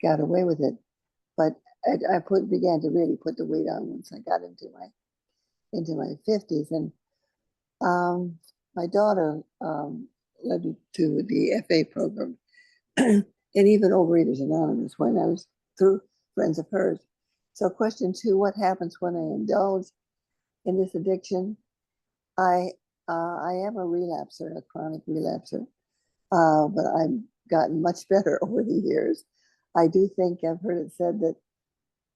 Speaker 3: got away with it. But I began to really put the weight on once I got into my 50s. And my daughter led me to the FA program and even Overeaters Anonymous when I was through friends of hers. So question 2, what happens when I indulge in this addiction? I am a relapser, a chronic relapser, but I've gotten much better over the years. I do think I've heard it said that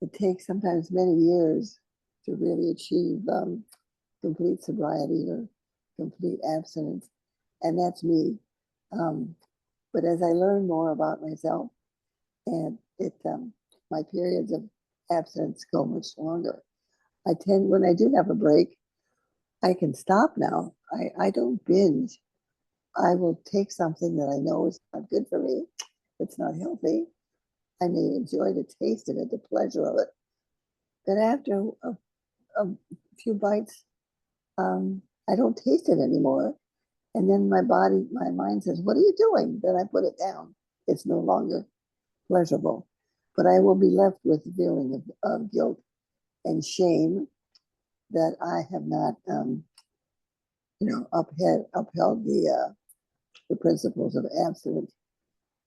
Speaker 3: it takes sometimes many years to really achieve complete sobriety or complete abstinence, and that's me. But as I learn more about myself, and my periods of abstinence go much longer. When I do have a break, I can stop now. I don't binge. I will take something that I know is not good for me. It's not healthy. I may enjoy the taste of it, the pleasure of it. But after a few bites, I don't taste it anymore. And then my mind says, what are you doing? Then I put it down. It's no longer pleasurable. But I will be left with the feeling of guilt and shame that I have not, upheld the principles of abstinence.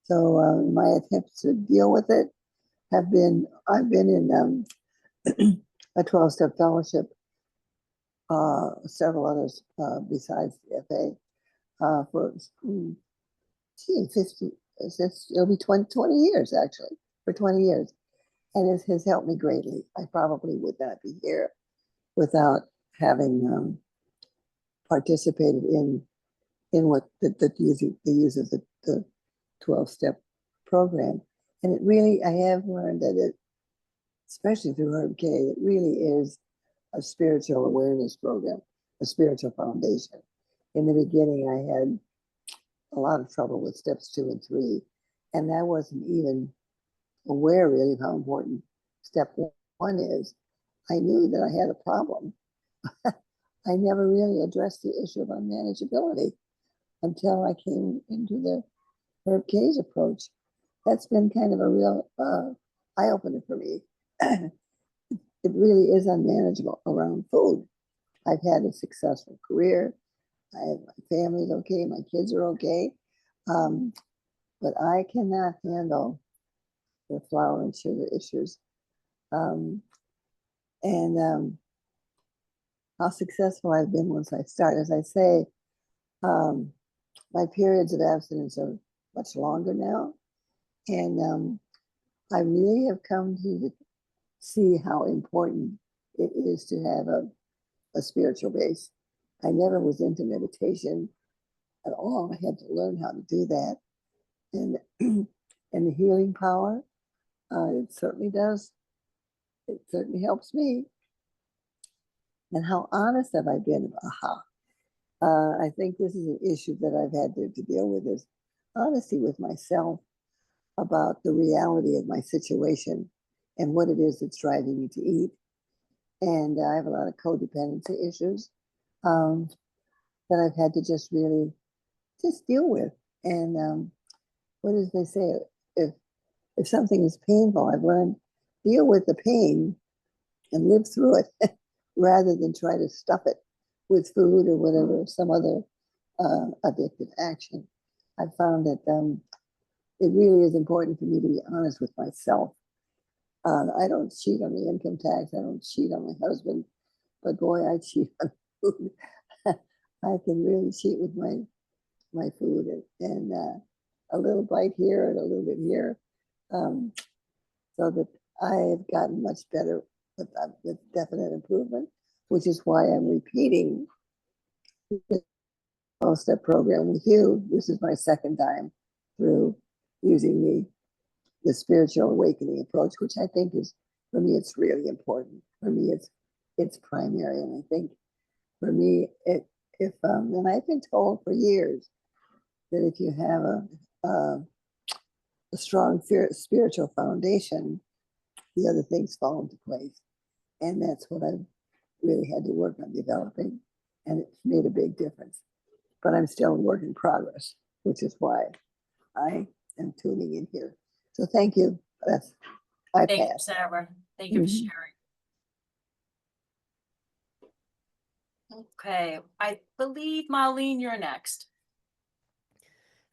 Speaker 3: So my attempts to deal with it I've been in a 12-step fellowship, several others besides the FA for 50, it'll be 20 years actually, for 20 years. And it has helped me greatly. I probably would not be here without having participated in what the use of the 12-step program. And it really, I have learned that it, especially through Herb K, it really is a spiritual awareness program, a spiritual foundation. In the beginning, I had a lot of trouble with steps 2 and 3, and I wasn't even aware really of how important step 1 is. I knew that I had a problem. I never really addressed the issue of unmanageability until I came into the Herb K's approach. That's been kind of a real eye-opener for me. It really is unmanageable around food. I've had a successful career. My family's okay. My kids are okay. But I cannot handle the flour and sugar issues. And how successful I've been once I start. As I say, my periods of abstinence are much longer now. And I really have come to see how important it is to have a spiritual base. I never was into meditation at all. I had to learn how to do that. And and the healing power, it certainly does. It certainly helps me. And how honest have I been? I think this is an issue that I've had to deal with, is honesty with myself about the reality of my situation and what it is that's driving me to eat. And I have a lot of codependency issues that I've had to just really just deal with. And what does they say? If something is painful, I've learned deal with the pain and live through it rather than try to stuff it with food or whatever, some other addictive action. I found that it really is important for me to be honest with myself. I don't cheat on the income tax. I don't cheat on my husband, but boy, I cheat on food. I can really cheat with my food and a little bite here and a little bit here. so that I have gotten much better with definite improvement, which is why I'm repeating the 12-step program with you. This is my second time through using the spiritual awakening approach, which I think is, for me, it's really important. For me, it's primary, and I think for me, and I've been told for years that if you have a strong spiritual foundation, the other things fall into place, and that's what I've really had to work on developing, and it's made a big difference. But I'm still a work in progress, which is why I am tuning in here. So thank you. I
Speaker 1: Thank you,
Speaker 3: pass.
Speaker 1: Sarah. Thank you for
Speaker 3: Mhm.
Speaker 1: sharing. Okay, I believe Marlene, you're next.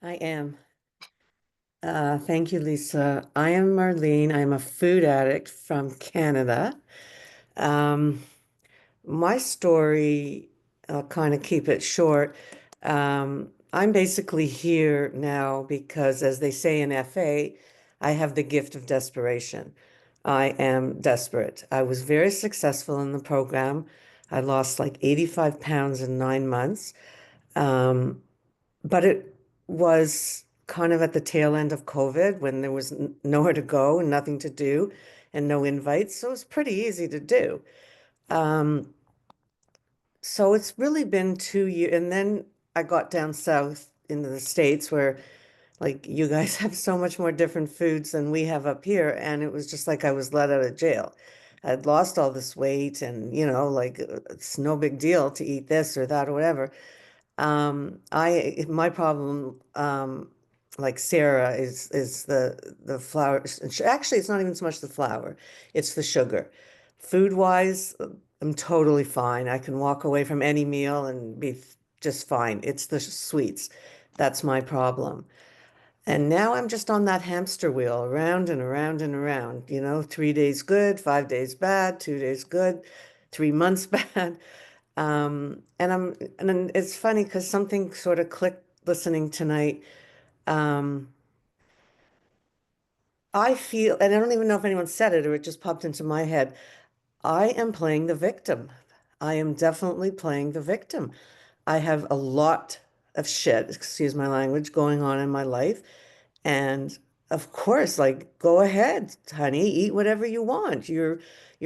Speaker 4: I am. Thank you, Lisa. I am Marlene. I'm a food addict from Canada. Um, my story, I'll kind of keep it short. I'm basically here now because, as they say in FA, I have the gift of desperation. I am desperate. I was very successful in the program. I lost like 85 pounds in 9 months. But it was kind of at the tail end of COVID when there was nowhere to go and nothing to do and no invites. So it was pretty easy to do. Um, so it's really been 2 years. And then I got down south into the States where like you guys have so much more different foods than we have up here. And it was just like I was let out of jail. I'd lost all this weight and, like it's no big deal to eat this or that or whatever. My problem, like Sarah, is the flour. Actually, it's not even so much the flour; it's the sugar. Food wise, I'm totally fine. I can walk away from any meal and be just fine. It's the sweets. That's my problem. And now I'm just on that hamster wheel, around and around and around, 3 days good, 5 days bad, 2 days good, 3 months bad. And then it's funny because something sort of clicked listening tonight. Um, I feel, and I don't even know if anyone said it or it just popped into my head. I am playing the victim. I am definitely playing the victim. I have a lot of shit, excuse my language, going on in my life. And of course, like, go ahead, honey, eat whatever you want. You're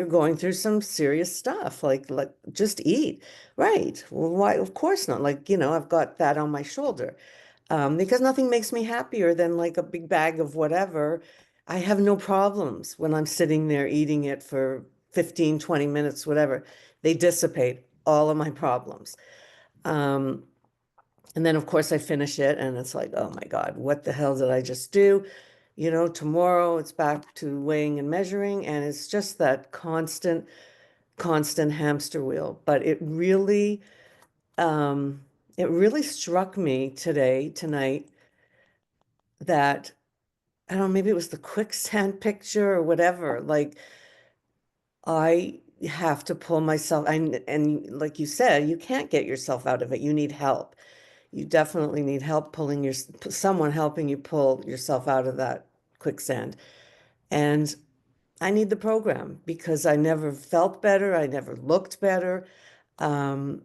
Speaker 4: going through some serious stuff. Like just eat. Right. Well, why? Of course not. Like, I've got that on my shoulder. Because nothing makes me happier than like a big bag of whatever. I have no problems when I'm sitting there eating it for 15, 20 minutes, whatever. They dissipate all of my problems. Um, and then, of course, I finish it and it's like, oh my God, what the hell did I just do? Tomorrow it's back to weighing and measuring, and it's just that constant hamster wheel. But it really struck me tonight, that I don't know, maybe it was the quicksand picture or whatever. Like I have to pull myself, and like you said, you can't get yourself out of it. You need help. You definitely need help someone helping you pull yourself out of that quicksand. And I need the program because I never felt better. I never looked better. Um,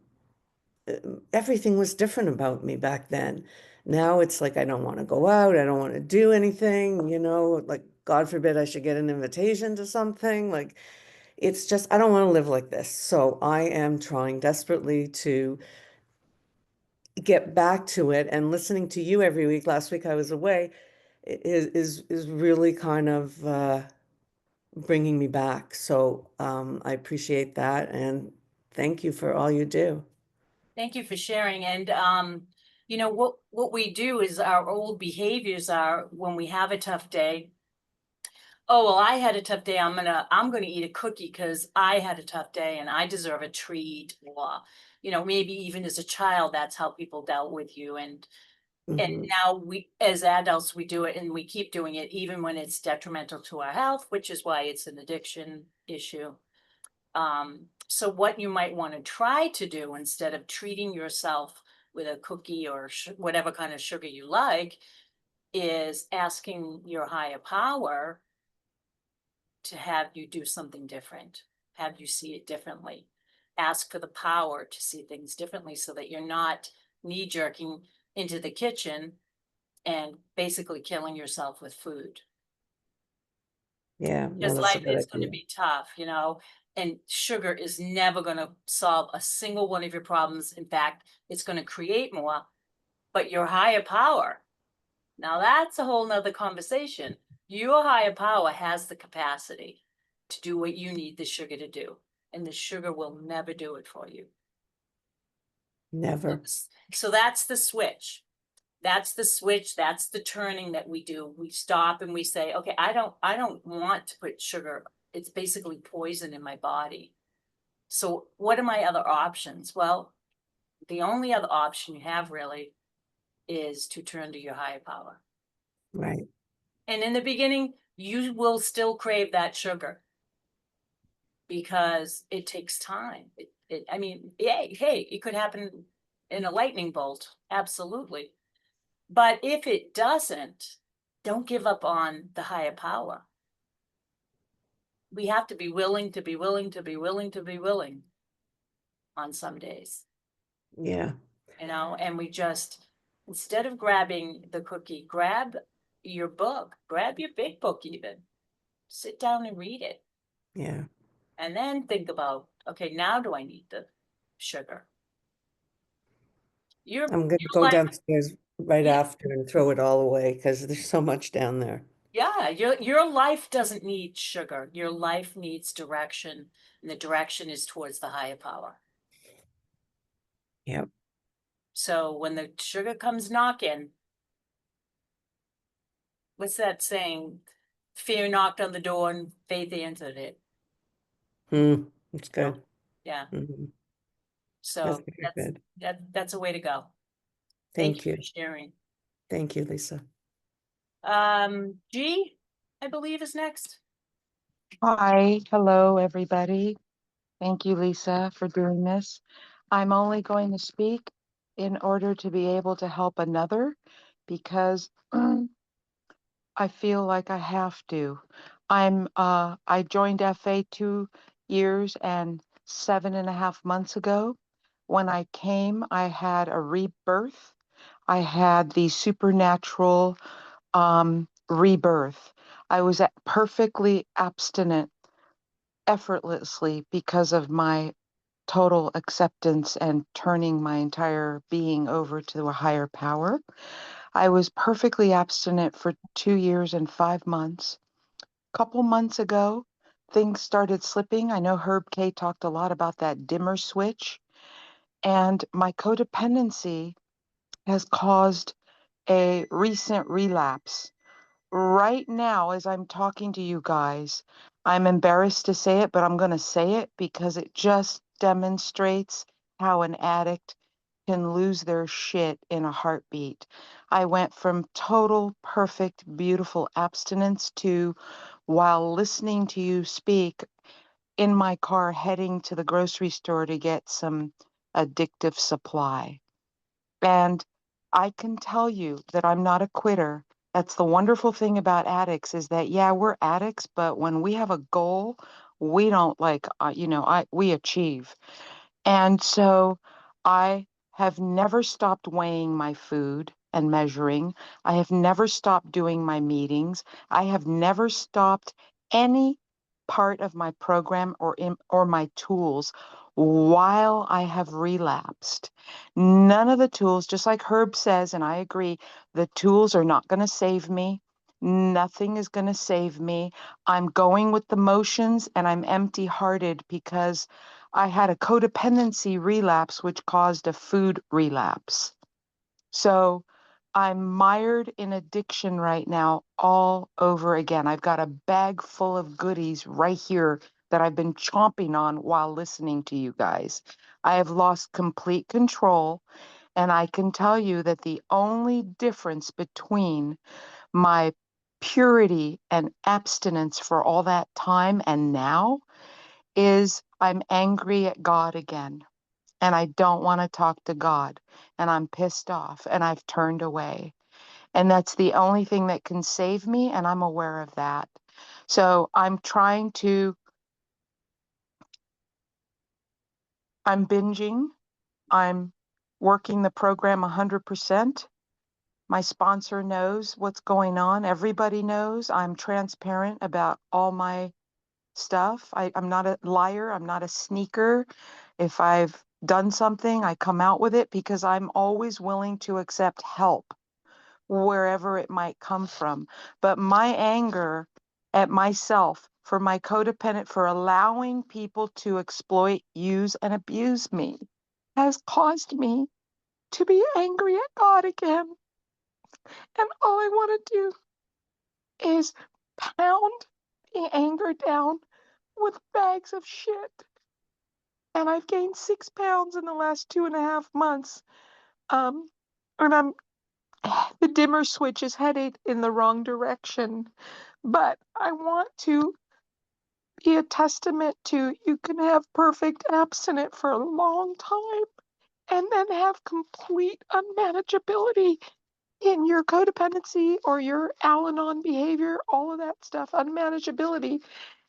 Speaker 4: Everything was different about me back then. Now it's like I don't want to go out. I don't want to do anything, like God forbid I should get an invitation to something. Like it's just, I don't want to live like this. So I am trying desperately to get back to it, and listening to you every week. Last week I was away, is really kind of bringing me back. So I appreciate that, and thank you for all you do.
Speaker 1: Thank you for sharing. And what we do is our old behaviors are when we have a tough day. Oh, well, I had a tough day. I'm gonna eat a cookie because I had a tough day and I deserve a treat. Or, maybe even as a child, that's how people dealt with you. And
Speaker 4: Mhm.
Speaker 1: now as adults, we do it and we keep doing it even when it's detrimental to our health, which is why it's an addiction issue. So what you might want to try to do instead of treating yourself with a cookie or whatever kind of sugar you like is asking your higher power to have you do something different, have you see it differently. Ask for the power to see things differently so that you're not knee jerking into the kitchen and basically killing yourself with food.
Speaker 4: Yeah, no,
Speaker 1: Because
Speaker 4: that's a
Speaker 1: life
Speaker 4: good
Speaker 1: is gonna
Speaker 4: idea.
Speaker 1: be tough, you know, and sugar is never gonna solve a single one of your problems. In fact, it's gonna create more, but your higher power, now that's a whole nother conversation. Your higher power has the capacity to do what you need the sugar to do, and the sugar will never do it for you.
Speaker 4: Never.
Speaker 1: So that's the switch. That's the switch, that's the turning that we do. We stop and we say, okay, I don't want to put sugar. It's basically poison in my body. So what are my other options? Well, the only other option you have really is to turn to your higher power.
Speaker 4: Right.
Speaker 1: And in the beginning, you will still crave that sugar because it takes time. I mean, yeah, hey, it could happen in a lightning bolt. Absolutely. But if it doesn't, don't give up on the higher power. We have to be willing to be willing to be willing to be willing on some days,
Speaker 4: Yeah.
Speaker 1: you know, and we just, instead of grabbing the cookie, grab your book, grab your big book even, sit down and read it.
Speaker 4: Yeah.
Speaker 1: And then think about, okay, now do I need the sugar? Your,
Speaker 4: I'm gonna
Speaker 1: your
Speaker 4: go
Speaker 1: life,
Speaker 4: downstairs right
Speaker 1: yeah,
Speaker 4: after and throw it all away because there's so much down there.
Speaker 1: yeah, your life doesn't need sugar. Your life needs direction, and the direction is towards the higher power.
Speaker 4: Yep.
Speaker 1: So when the sugar comes knocking, what's that saying? Fear knocked on the door and faith answered it.
Speaker 4: It's
Speaker 1: So,
Speaker 4: good.
Speaker 1: yeah.
Speaker 4: Mhm. That's
Speaker 1: So
Speaker 4: very good.
Speaker 1: that's a way to go. Thank
Speaker 4: Thank
Speaker 1: you
Speaker 4: you.
Speaker 1: for sharing.
Speaker 4: Thank you, Lisa.
Speaker 1: G, I believe is next.
Speaker 5: Hi, hello, everybody. Thank you, Lisa, for doing this. I'm only going to speak in order to be able to help another because I feel like I have to. I joined FA 2 years and 7.5 months ago. When I came, I had a rebirth. I had the supernatural rebirth. I was perfectly abstinent effortlessly because of my total acceptance and turning my entire being over to a higher power. I was perfectly abstinent for 2 years and 5 months. A couple months ago, things started slipping. I know Herb K talked a lot about that dimmer switch, and my codependency has caused a recent relapse. Right now, as I'm talking to you guys, I'm embarrassed to say it, but I'm going to say it because it just demonstrates how an addict can lose their shit in a heartbeat. I went from total, perfect, beautiful abstinence to, while listening to you speak, in my car heading to the grocery store to get some addictive supply. And I can tell you that I'm not a quitter. That's the wonderful thing about addicts is that, yeah, we're addicts, but when we have a goal, we don't we achieve. And so I have never stopped weighing my food and measuring. I have never stopped doing my meetings. I have never stopped any part of my program or my tools while I have relapsed. None of the tools, just like Herb says, and I agree, the tools are not going to save me. Nothing is going to save me. I'm going with the motions and I'm empty hearted because I had a codependency relapse, which caused a food relapse. So I'm mired in addiction right now all over again. I've got a bag full of goodies right here that I've been chomping on while listening to you guys. I have lost complete control. And I can tell you that the only difference between my purity and abstinence for all that time and now is I'm angry at God again. And I don't want to talk to God. And I'm pissed off and I've turned away. And that's the only thing that can save me. And I'm aware of that. So I'm binging. I'm working the program 100%. My sponsor knows what's going on. Everybody knows. I'm transparent about all my stuff. I'm not a liar. I'm not a sneaker. If I've done something, I come out with it because I'm always willing to accept help wherever it might come from. But my anger at myself for my codependent, for allowing people to exploit, use, and abuse me has caused me to be angry at God again. And all I want to do is pound the anger down with bags of shit. And I've gained 6 pounds in the last 2.5 months. And the dimmer switch is headed in the wrong direction. But I want to be a testament to you can have perfect abstinent for a long time and then have complete unmanageability in your codependency or your Al-Anon behavior, all of that stuff, unmanageability.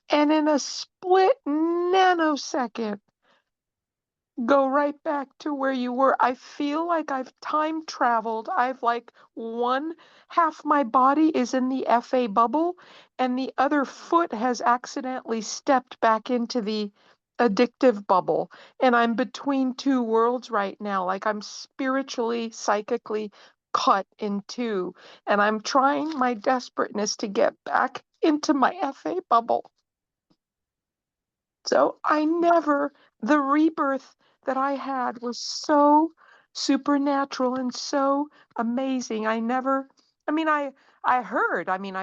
Speaker 5: And in a split nanosecond, go right back to where you were. I feel like I've time traveled. I've like one half my body is in the FA bubble and the other foot has accidentally stepped back into the addictive bubble. And I'm between two worlds right now. Like I'm spiritually, psychically cut in two. And I'm trying my desperateness to get back into my FA bubble. So the rebirth that I had was so supernatural and so amazing. I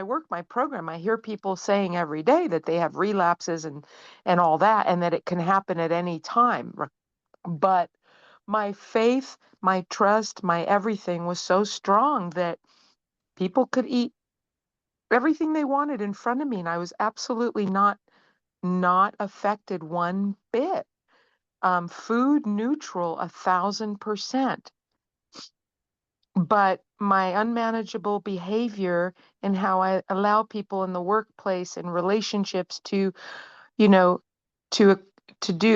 Speaker 5: work my program. I hear people saying every day that they have relapses and all that, and that it can happen at any time. But my faith, my trust, my everything was so strong that people could eat everything they wanted in front of me, and I was absolutely not affected one bit. Food neutral 1,000%. But my unmanageable behavior and how I allow people in the workplace and relationships to, you know, to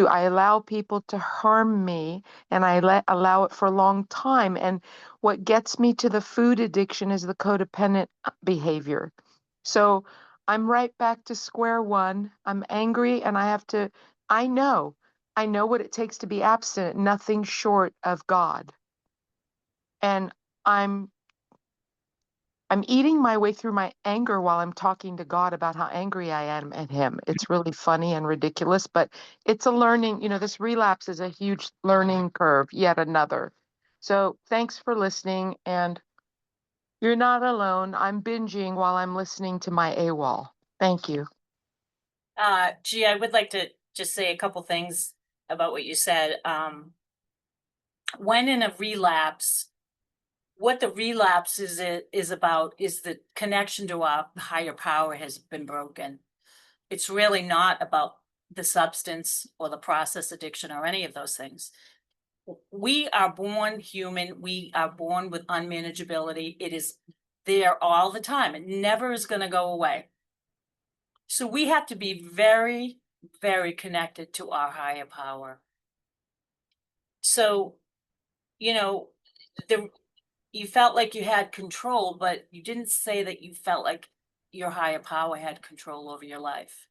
Speaker 5: I allow people to harm me, and I allow it for a long time. And what gets me to the food addiction is the codependent behavior. So I'm right back to square one. I'm angry and I know what it takes to be abstinent, nothing short of God. And I'm eating my way through my anger while I'm talking to God about how angry I am at him. It's really funny and ridiculous, but it's a learning, this relapse is a huge learning curve, yet another. So thanks for listening, and you're not alone. I'm binging while I'm listening to my AWOL. Thank you.
Speaker 1: Gee, I would like to just say a couple things about what you said. When in a relapse, what the relapse is about is the connection to our higher power has been broken. It's really not about the substance or the process addiction or any of those things. We are born human. We are born with unmanageability. It is there all the time. It never is going to go away. So we have to be very, very connected to our higher power. So, you felt like you had control, but you didn't say that you felt like your higher power had control over your life.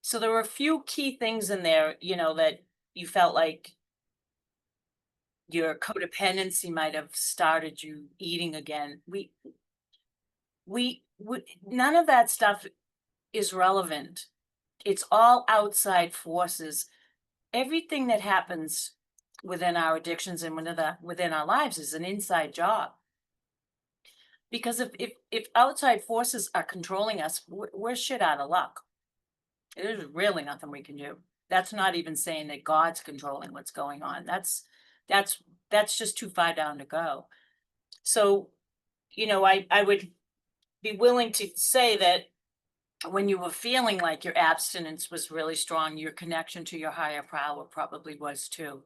Speaker 1: So there were a few key things in there, that you felt like your codependency might have started you eating again. We none of that stuff is relevant. It's all outside forces. Everything that happens within our addictions and within our lives is an inside job. Because if outside forces are controlling us, we're shit out of luck. There's really nothing we can do. That's not even saying that God's controlling what's going on. That's just too far down to go. So, I would be willing to say that when you were feeling like your abstinence was really strong, your connection to your higher power probably was too.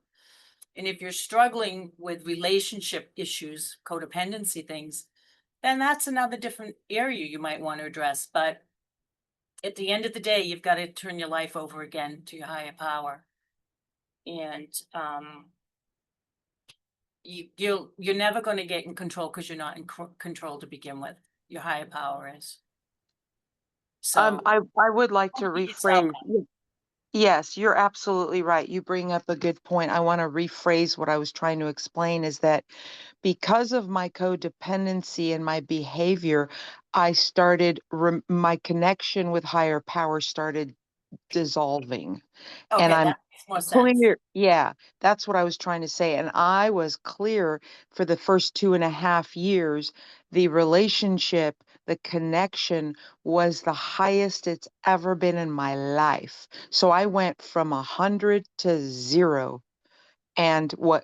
Speaker 1: And if you're struggling with relationship issues, codependency things, then that's another different area you might want to address. But at the end of the day, you've got to turn your life over again to your higher power. And, you're never going to get in control because you're not in control to begin with. Your higher power is. So
Speaker 5: I would like to
Speaker 1: don't beat yourself
Speaker 5: reframe.
Speaker 1: up.
Speaker 5: Yes, you're absolutely right. You bring up a good point. I want to rephrase what I was trying to explain is that because of my codependency and my behavior, I started, my connection with higher power started dissolving. And
Speaker 1: Okay,
Speaker 5: I'm
Speaker 1: that makes more sense.
Speaker 5: clear. Yeah, that's what I was trying to say. And I was clear for the first 2.5 years, the relationship, the connection was the highest it's ever been in my life. So I went from 100 to 0. And what,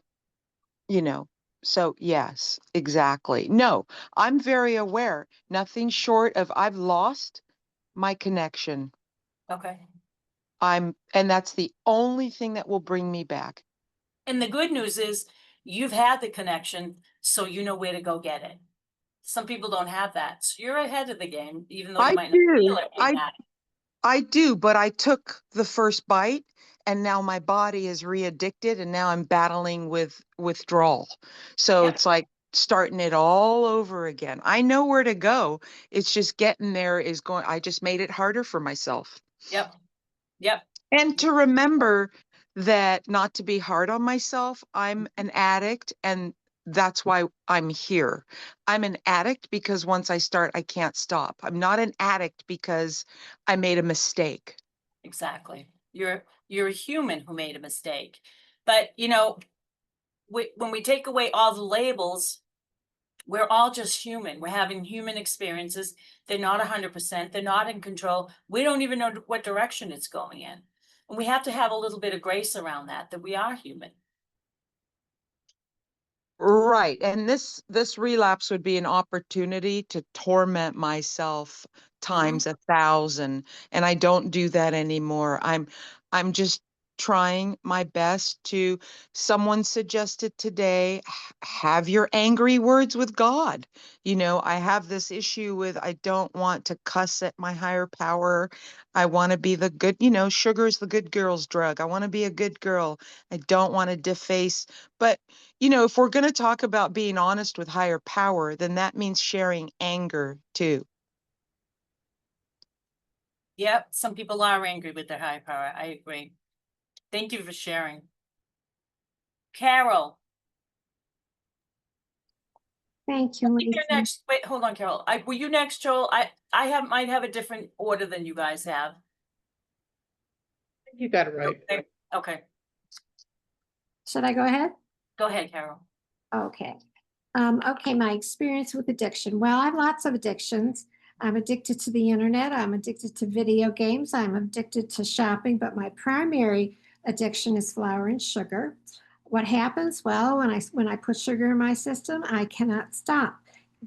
Speaker 5: you know, so yes, exactly. No, I'm very aware. Nothing short of I've lost my connection.
Speaker 1: Okay.
Speaker 5: And that's the only thing that will bring me back.
Speaker 1: And the good news is you've had the connection, so you know where to go get it. Some people don't have that. So you're ahead of the game, even though you
Speaker 5: I
Speaker 1: might not feel
Speaker 5: do.
Speaker 1: it right now.
Speaker 5: I do, but I took the first bite and now my body is re-addicted and now I'm battling with withdrawal. So
Speaker 1: Yep,
Speaker 5: it's like starting it all over again. I know where to go. It's just getting there is going, I just made it harder for myself.
Speaker 1: yep, yep.
Speaker 5: And to remember that not to be hard on myself, I'm an addict and that's why I'm here. I'm an addict because once I start, I can't stop. I'm not an addict because I made a mistake.
Speaker 1: Exactly. You're a human who made a mistake. But you know, when we take away all the labels, we're all just human. We're having human experiences. They're not 100%. They're not in control. We don't even know what direction it's going in. And we have to have a little bit of grace around that we are human.
Speaker 5: Right. And this relapse would be an opportunity to torment myself times 1,000. And I don't do that anymore. I'm just trying my best to, someone suggested today, have your angry words with God. You know, I have this issue with I don't want to cuss at my higher power. I want to be the good, sugar's the good girl's drug. I want to be a good girl. I don't want to deface, but if we're going to talk about being honest with higher power, then that means sharing anger too.
Speaker 1: Yep, some people are angry with their high power. I agree. Thank you for sharing. Carol,
Speaker 6: Thank you,
Speaker 1: I think you're
Speaker 6: Lisa.
Speaker 1: next. Wait, hold on, Carol. Were you next, Joel? I might have a different order than you guys have.
Speaker 7: You got it right.
Speaker 1: Okay.
Speaker 6: Should I go ahead?
Speaker 1: Go ahead, Carol.
Speaker 6: Okay. Okay, my experience with addiction. Well, I have lots of addictions. I'm addicted to the internet. I'm addicted to video games. I'm addicted to shopping, but my primary addiction is flour and sugar. What happens? Well, when I put sugar in my system, I cannot stop.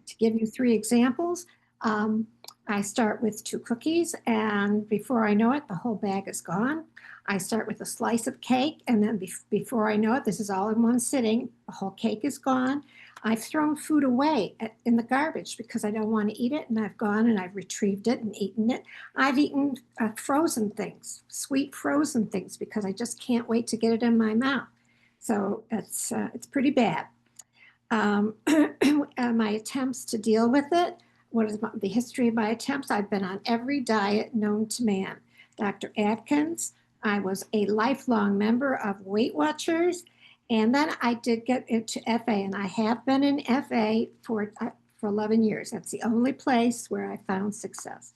Speaker 6: To give you 3 examples, I start with 2 cookies, and before I know it, the whole bag is gone. I start with a slice of cake, and then before I know it, this is all in one sitting, the whole cake is gone. I've thrown food away in the garbage because I don't want to eat it, and I've gone and I've retrieved it and eaten it. I've eaten frozen things, sweet frozen things, because I just can't wait to get it in my mouth. So it's pretty bad. My attempts to deal with it, what is the history of my attempts? I've been on every diet known to man. Dr. Atkins, I was a lifelong member of Weight Watchers, and then I did get into FA, and I have been in FA for 11 years. That's the only place where I found success.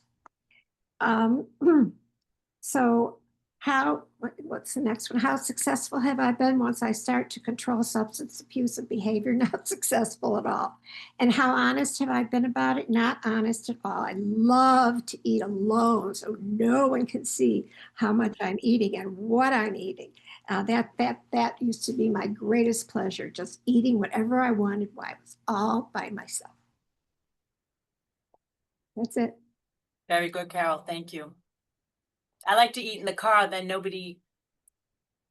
Speaker 6: So what's the next one? How successful have I been once I start to control substance abuse and behavior? Not successful at all. And how honest have I been about it? Not honest at all. I love to eat alone so no one can see how much I'm eating and what I'm eating. That used to be my greatest pleasure, just eating whatever I wanted while I was all by myself. That's it.
Speaker 1: Very good, Carol. Thank you. I like to eat in the car, then nobody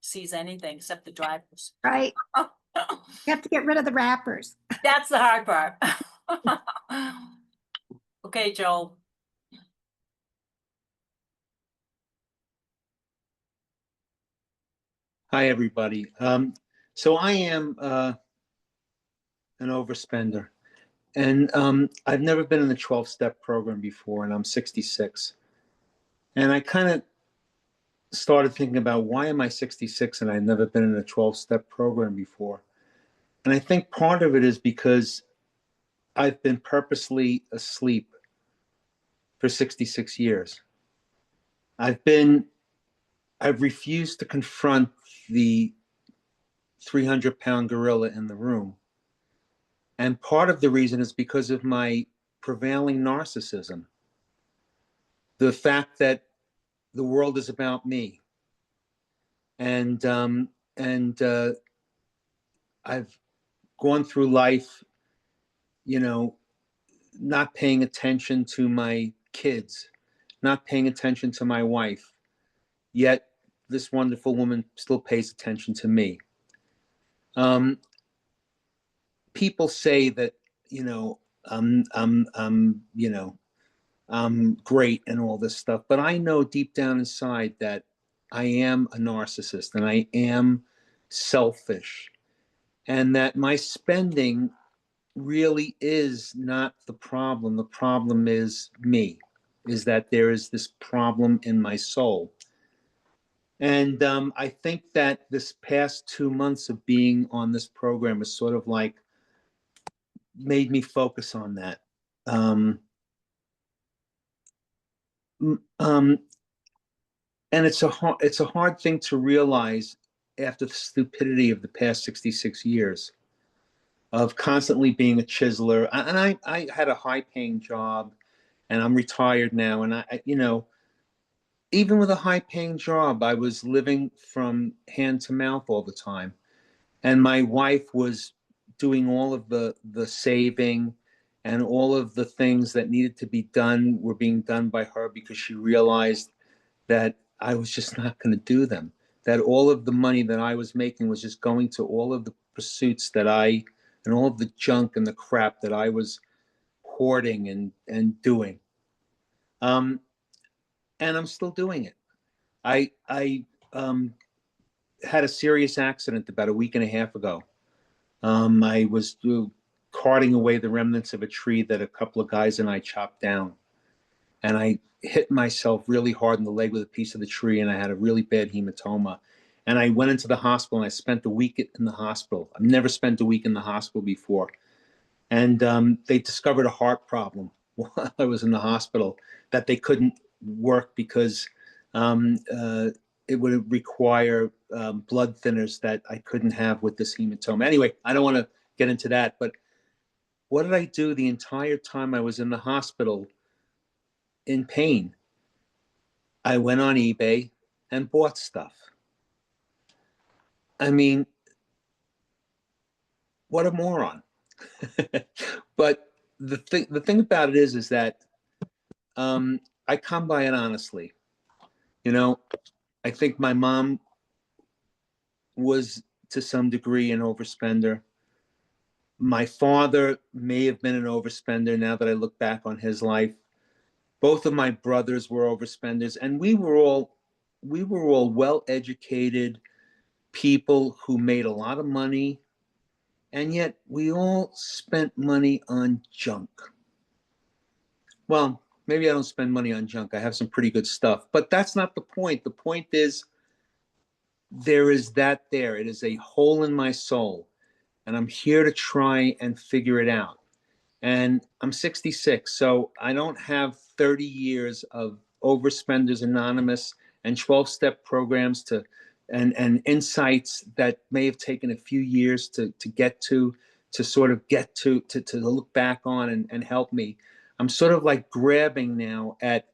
Speaker 1: sees anything except the drivers.
Speaker 6: Right. You have to get rid of the wrappers.
Speaker 1: That's the hard part. Okay, Joel.
Speaker 7: Hi, everybody. So I am an overspender, and I've never been in the 12-step program before, and I'm 66. And I kind of started thinking about, why am I 66 and I've never been in a 12-step program before? And I think part of it is because I've been purposely asleep for 66 years. I've refused to confront the 300-pound gorilla in the room. And part of the reason is because of my prevailing narcissism. The fact that the world is about me. And I've gone through life, you know, not paying attention to my kids, not paying attention to my wife. Yet this wonderful woman still pays attention to me. People say that, you know, I'm great and all this stuff, but I know deep down inside that I am a narcissist and I am selfish, and that my spending really is not the problem. The problem is me, is that there is this problem in my soul. And I think that this past 2 months of being on this program is sort of like made me focus on that. And it's a hard thing to realize after the stupidity of the past 66 years of constantly being a chiseler. And I had a high paying job, and I'm retired now. And even with a high paying job, I was living from hand to mouth all the time. And my wife was doing all of the saving, and all of the things that needed to be done were being done by her, because she realized that I was just not going to do them. That all of the money that I was making was just going to all of the pursuits and all of the junk and the crap that I was hoarding and doing. And I'm still doing it. I had a serious accident about a week and a half ago. I was carting away the remnants of a tree that a couple of guys and I chopped down. And I hit myself really hard in the leg with a piece of the tree, and I had a really bad hematoma. And I went into the hospital, and I spent a week in the hospital. I've never spent a week in the hospital before. And they discovered a heart problem while I was in the hospital that they couldn't work because it would require blood thinners that I couldn't have with this hematoma. Anyway, I don't want to get into that, but what did I do the entire time I was in the hospital in pain? I went on eBay and bought stuff. I mean, what a moron. But the thing about it is that I come by it honestly. You know, I think my mom was to some degree an overspender. My father may have been an overspender now that I look back on his life. Both of my brothers were overspenders, and we were all well-educated people who made a lot of money, and yet we all spent money on junk. Well, maybe I don't spend money on junk. I have some pretty good stuff, but that's not the point. The point is there is that there. It is a hole in my soul, and I'm here to try and figure it out. And I'm 66, so I don't have 30 years of Overspenders Anonymous and 12-step programs and insights that may have taken a few years to get to sort of get to look back on and help me. I'm sort of like grabbing now at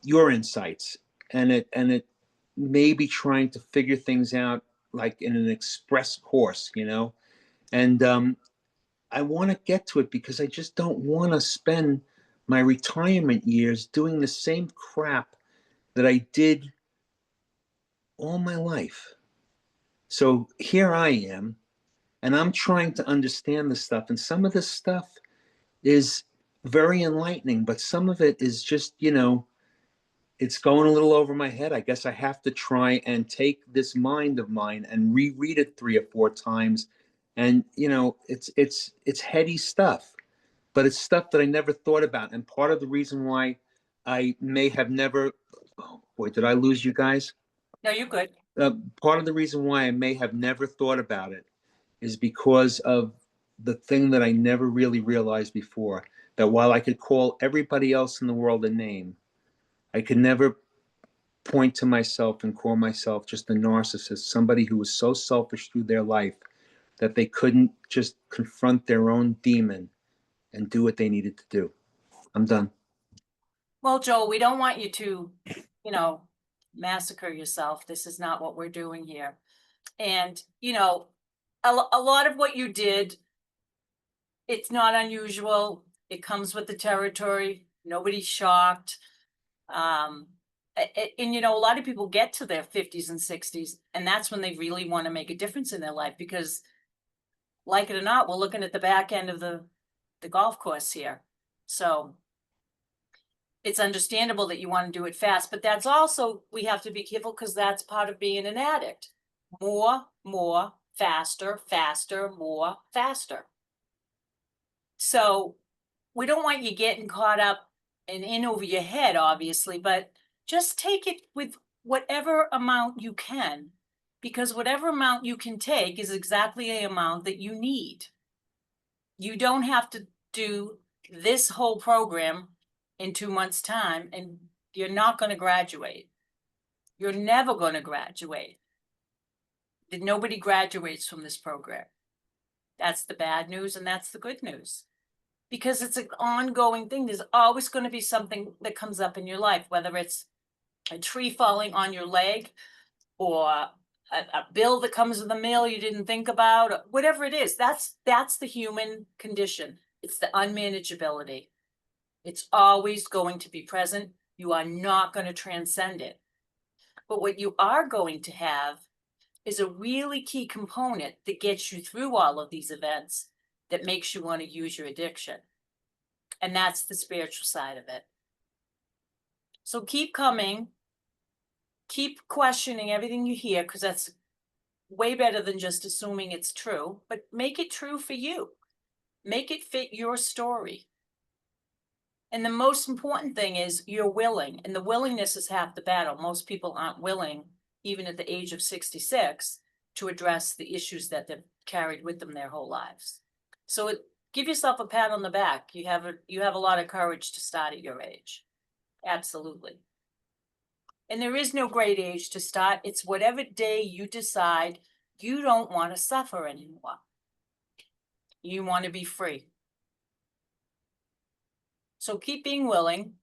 Speaker 7: your insights, and it may be trying to figure things out like in an express course, and I want to get to it because I just don't want to spend my retirement years doing the same crap that I did all my life. So here I am, and I'm trying to understand this stuff. And some of this stuff is very enlightening, but some of it is just, it's going a little over my head. I guess I have to try and take this mind of mine and reread it 3 or 4 times. And it's heady stuff, but it's stuff that I never thought about. And part of the reason why I may have never, oh boy, did I lose you guys?
Speaker 1: No, you're good.
Speaker 7: Part of the reason why I may have never thought about it is because of the thing that I never really realized before, that while I could call everybody else in the world a name, I could never point to myself and call myself just a narcissist, somebody who was so selfish through their life that they couldn't just confront their own demon and do what they needed to do. I'm done.
Speaker 1: Well, Joel, we don't want you to, massacre yourself. This is not what we're doing here. And, a lot of what you did, it's not unusual. It comes with the territory. Nobody's shocked. And a lot of people get to their 50s and 60s, and that's when they really want to make a difference in their life, because like it or not, we're looking at the back end of the golf course here. So it's understandable that you want to do it fast, but that's also, we have to be careful, because that's part of being an addict. More, faster, more, faster. So we don't want you getting caught up and in over your head, obviously, but just take it with whatever amount you can, because whatever amount you can take is exactly the amount that you need. You don't have to do this whole program in 2 months' time, and you're not going to graduate. You're never going to graduate. Nobody graduates from this program. That's the bad news, and that's the good news. Because it's an ongoing thing. There's always going to be something that comes up in your life, whether it's a tree falling on your leg, or a bill that comes in the mail you didn't think about, or whatever it is. That's the human condition. It's the unmanageability. It's always going to be present. You are not going to transcend it. But what you are going to have is a really key component that gets you through all of these events, that makes you want to use your addiction. And that's the spiritual side of it. So keep coming, keep questioning everything you hear, because that's way better than just assuming it's true, but make it true for you. Make it fit your story. And the most important thing is you're willing, and the willingness is half the battle. Most people aren't willing, even at the age of 66, to address the issues that they've carried with them their whole lives. So give yourself a pat on the back. You have a lot of courage to start at your age. Absolutely. And there is no great age to start. It's whatever day you decide you don't want to suffer anymore. You want to be free. So keep being willing,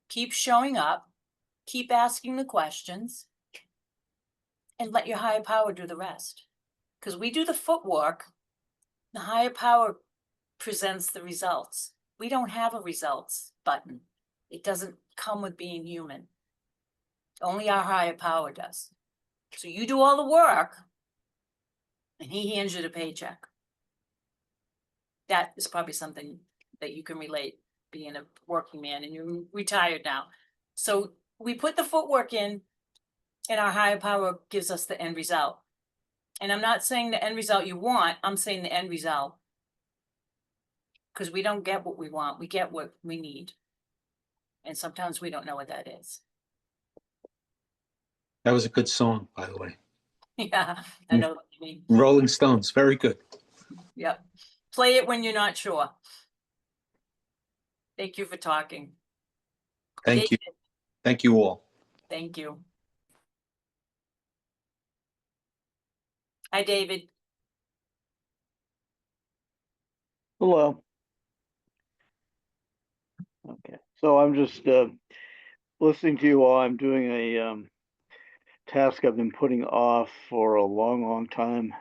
Speaker 1: keep showing up, keep asking the questions, and let your higher power do the rest. Because we do the footwork, the higher power presents the results. We don't have a results button. It doesn't come with being human. Only our higher power does. So you do all the work, and he hands you the paycheck. That is probably something that you can relate, being a working man, and you're retired now. So we put the footwork in, and our higher power gives us the end result. And I'm not saying the end result you want, I'm saying the end result. Because we don't get what we want, we get what we need. And sometimes we don't know what that is.
Speaker 7: That was a good song, by the way.
Speaker 1: Yeah, I know what you mean.
Speaker 7: Rolling Stones, very good.
Speaker 1: Yep. Play it when you're not sure. Thank you for talking.
Speaker 7: Thank you.
Speaker 1: David,
Speaker 7: Thank you all.
Speaker 1: thank you. Hi, David.
Speaker 8: Hello. Okay, so I'm just listening to you while I'm doing a task I've been putting off for a long, long time,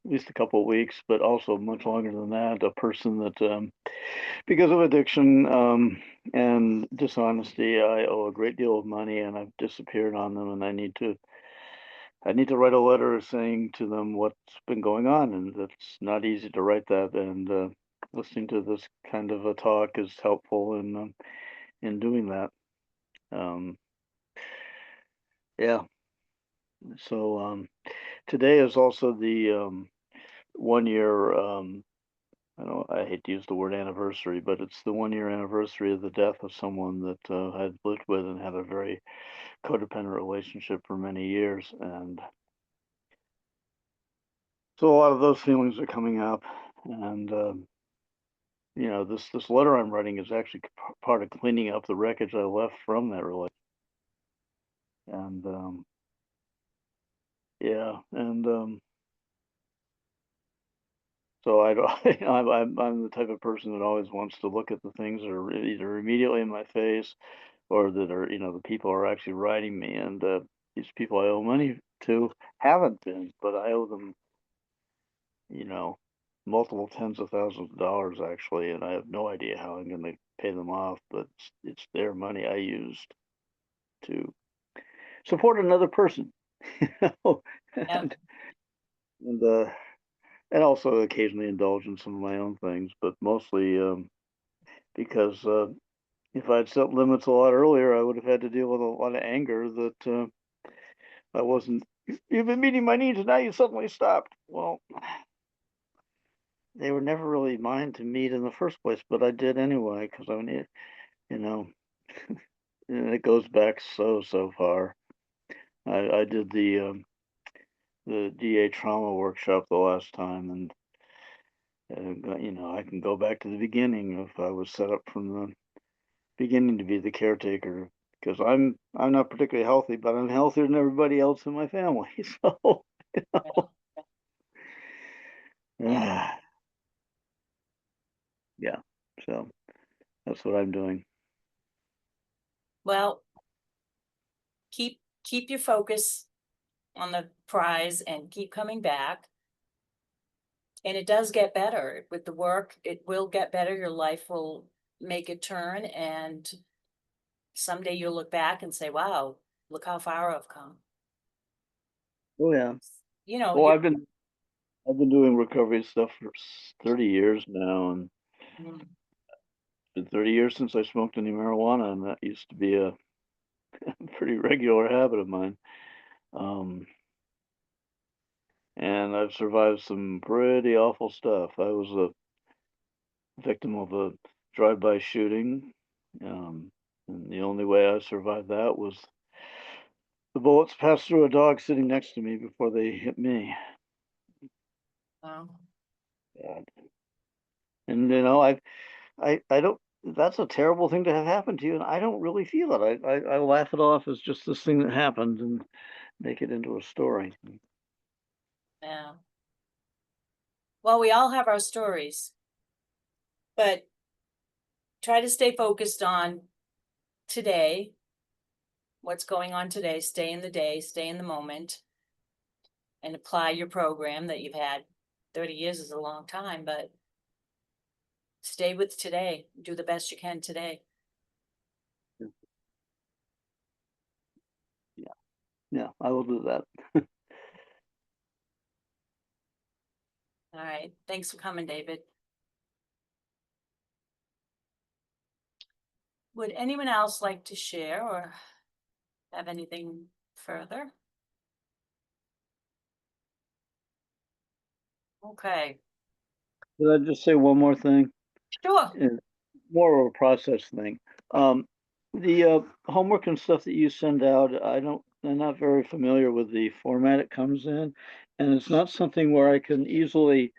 Speaker 8: at least a couple of weeks, but also much longer than that. A person that, because of addiction and dishonesty, I owe a great deal of money, and I've disappeared on them, and I need to write a letter saying to them what's been going on, and it's not easy to write that. And listening to this kind of a talk is helpful in doing that. Yeah. So today is also the 1 year I hate to use the word anniversary, but it's the 1 year anniversary of the death of someone that I'd lived with and had a very codependent relationship for many years. And so a lot of those feelings are coming up. And this letter I'm writing is actually part of cleaning up the wreckage I left from that relationship. And yeah, and so I don't, I'm the type of person that always wants to look at the things that are either immediately in my face or that are, the people are actually writing me. And these people I owe money to haven't been, but I owe them, you know, multiple tens of thousands of dollars actually, and I have no idea how I'm going to pay them off, but it's their money I used to support another person, you know,
Speaker 1: Yeah.
Speaker 8: and uh, and also occasionally indulge in some of my own things, but mostly because if I'd set limits a lot earlier, I would have had to deal with a lot of anger that I wasn't. You've been meeting my needs, and now you suddenly stopped. Well, they were never really mine to meet in the first place, but I did anyway because I mean, you know, and it goes back so far. I did the DA trauma workshop the last time, and I can go back to the beginning if I was set up from the beginning to be the caretaker because I'm not particularly healthy, but I'm healthier than everybody else in my family. So,
Speaker 1: Yeah.
Speaker 8: yeah. So that's what I'm doing.
Speaker 1: Well, keep your focus on the prize and keep coming back. And it does get better with the work. It will get better. Your life will make a turn, and someday you'll look back and say, wow, look how far I've come.
Speaker 8: Oh yeah.
Speaker 1: You know,
Speaker 8: Well, I've been doing recovery stuff for 30 years now, and
Speaker 1: mm,
Speaker 8: it's been 30 years since I smoked any marijuana, and that used to be a pretty regular habit of mine. Um, and I've survived some pretty awful stuff. I was a victim of a drive-by shooting, and the only way I survived that was the bullets passed through a dog sitting next to me before they hit me.
Speaker 1: well,
Speaker 8: God. And I don't. That's a terrible thing to have happened to you, and I don't really feel it. I laugh it off as just this thing that happened and make it into a story.
Speaker 1: yeah. Well, we all have our stories, but try to stay focused on today, what's going on today, stay in the day, stay in the moment, and apply your program that you've had. 30 years is a long time, but stay with today. Do the best you can today.
Speaker 8: Yeah, yeah, I will do that.
Speaker 1: All right. Thanks for coming, David. Would anyone else like to share or have anything further? Okay.
Speaker 8: Did I just say one more thing?
Speaker 1: Sure.
Speaker 8: More of a process thing. Um, the homework and stuff that you send out, I'm not very familiar with the format it comes in, and it's not something where I can easily,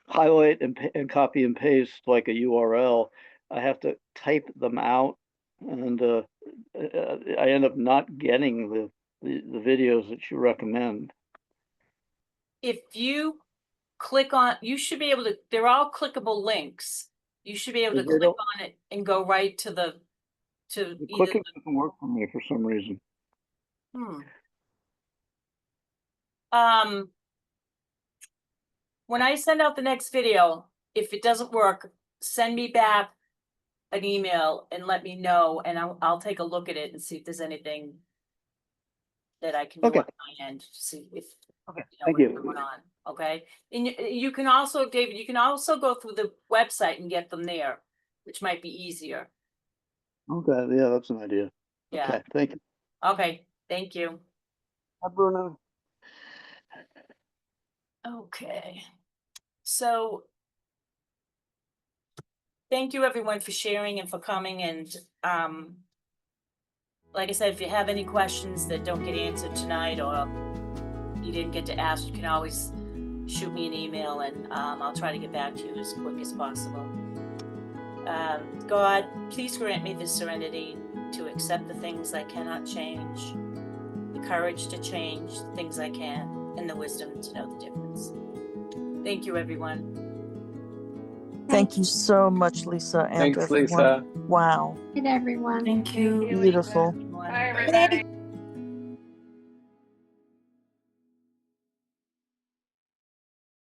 Speaker 8: highlight and copy and paste like a URL. I have to type them out, and I end up not getting the videos that you recommend.
Speaker 1: If you click on, you should be able to, they're all clickable links. You should be able to
Speaker 8: They
Speaker 1: click
Speaker 8: don't.
Speaker 1: on it and go right to
Speaker 8: The
Speaker 1: either,
Speaker 8: clicking doesn't work for me for some reason.
Speaker 1: um, when I send out the next video, if it doesn't work, send me back an email and let me know, and I'll take a look at it and see if there's anything that I can do
Speaker 8: Okay.
Speaker 1: on my end to see if
Speaker 8: Okay.
Speaker 1: you know
Speaker 8: Thank
Speaker 1: what's
Speaker 8: you.
Speaker 1: going on. Okay, and you can also, David, you can also go through the website and get them there, which might be easier.
Speaker 8: Okay. Yeah, that's an idea.
Speaker 1: Yeah,
Speaker 8: Okay, thank you.
Speaker 1: okay, thank you.
Speaker 8: Bye, Bruno.
Speaker 1: Okay, so thank you everyone for sharing and for coming, and like I said, if you have any questions that don't get answered tonight or you didn't get to ask, you can always shoot me an email and I'll try to get back to you as quick as possible. God, please grant me the serenity to accept the things I cannot change, the courage to change the things I can, and the wisdom to know the difference. Thank you, everyone.
Speaker 9: Thank you so much, Lisa, and
Speaker 7: Thanks,
Speaker 9: everyone.
Speaker 7: Lisa.
Speaker 9: Wow.
Speaker 6: Good, everyone.
Speaker 1: Thank you.
Speaker 9: Beautiful.
Speaker 1: Everyone.
Speaker 10: Bye, everybody.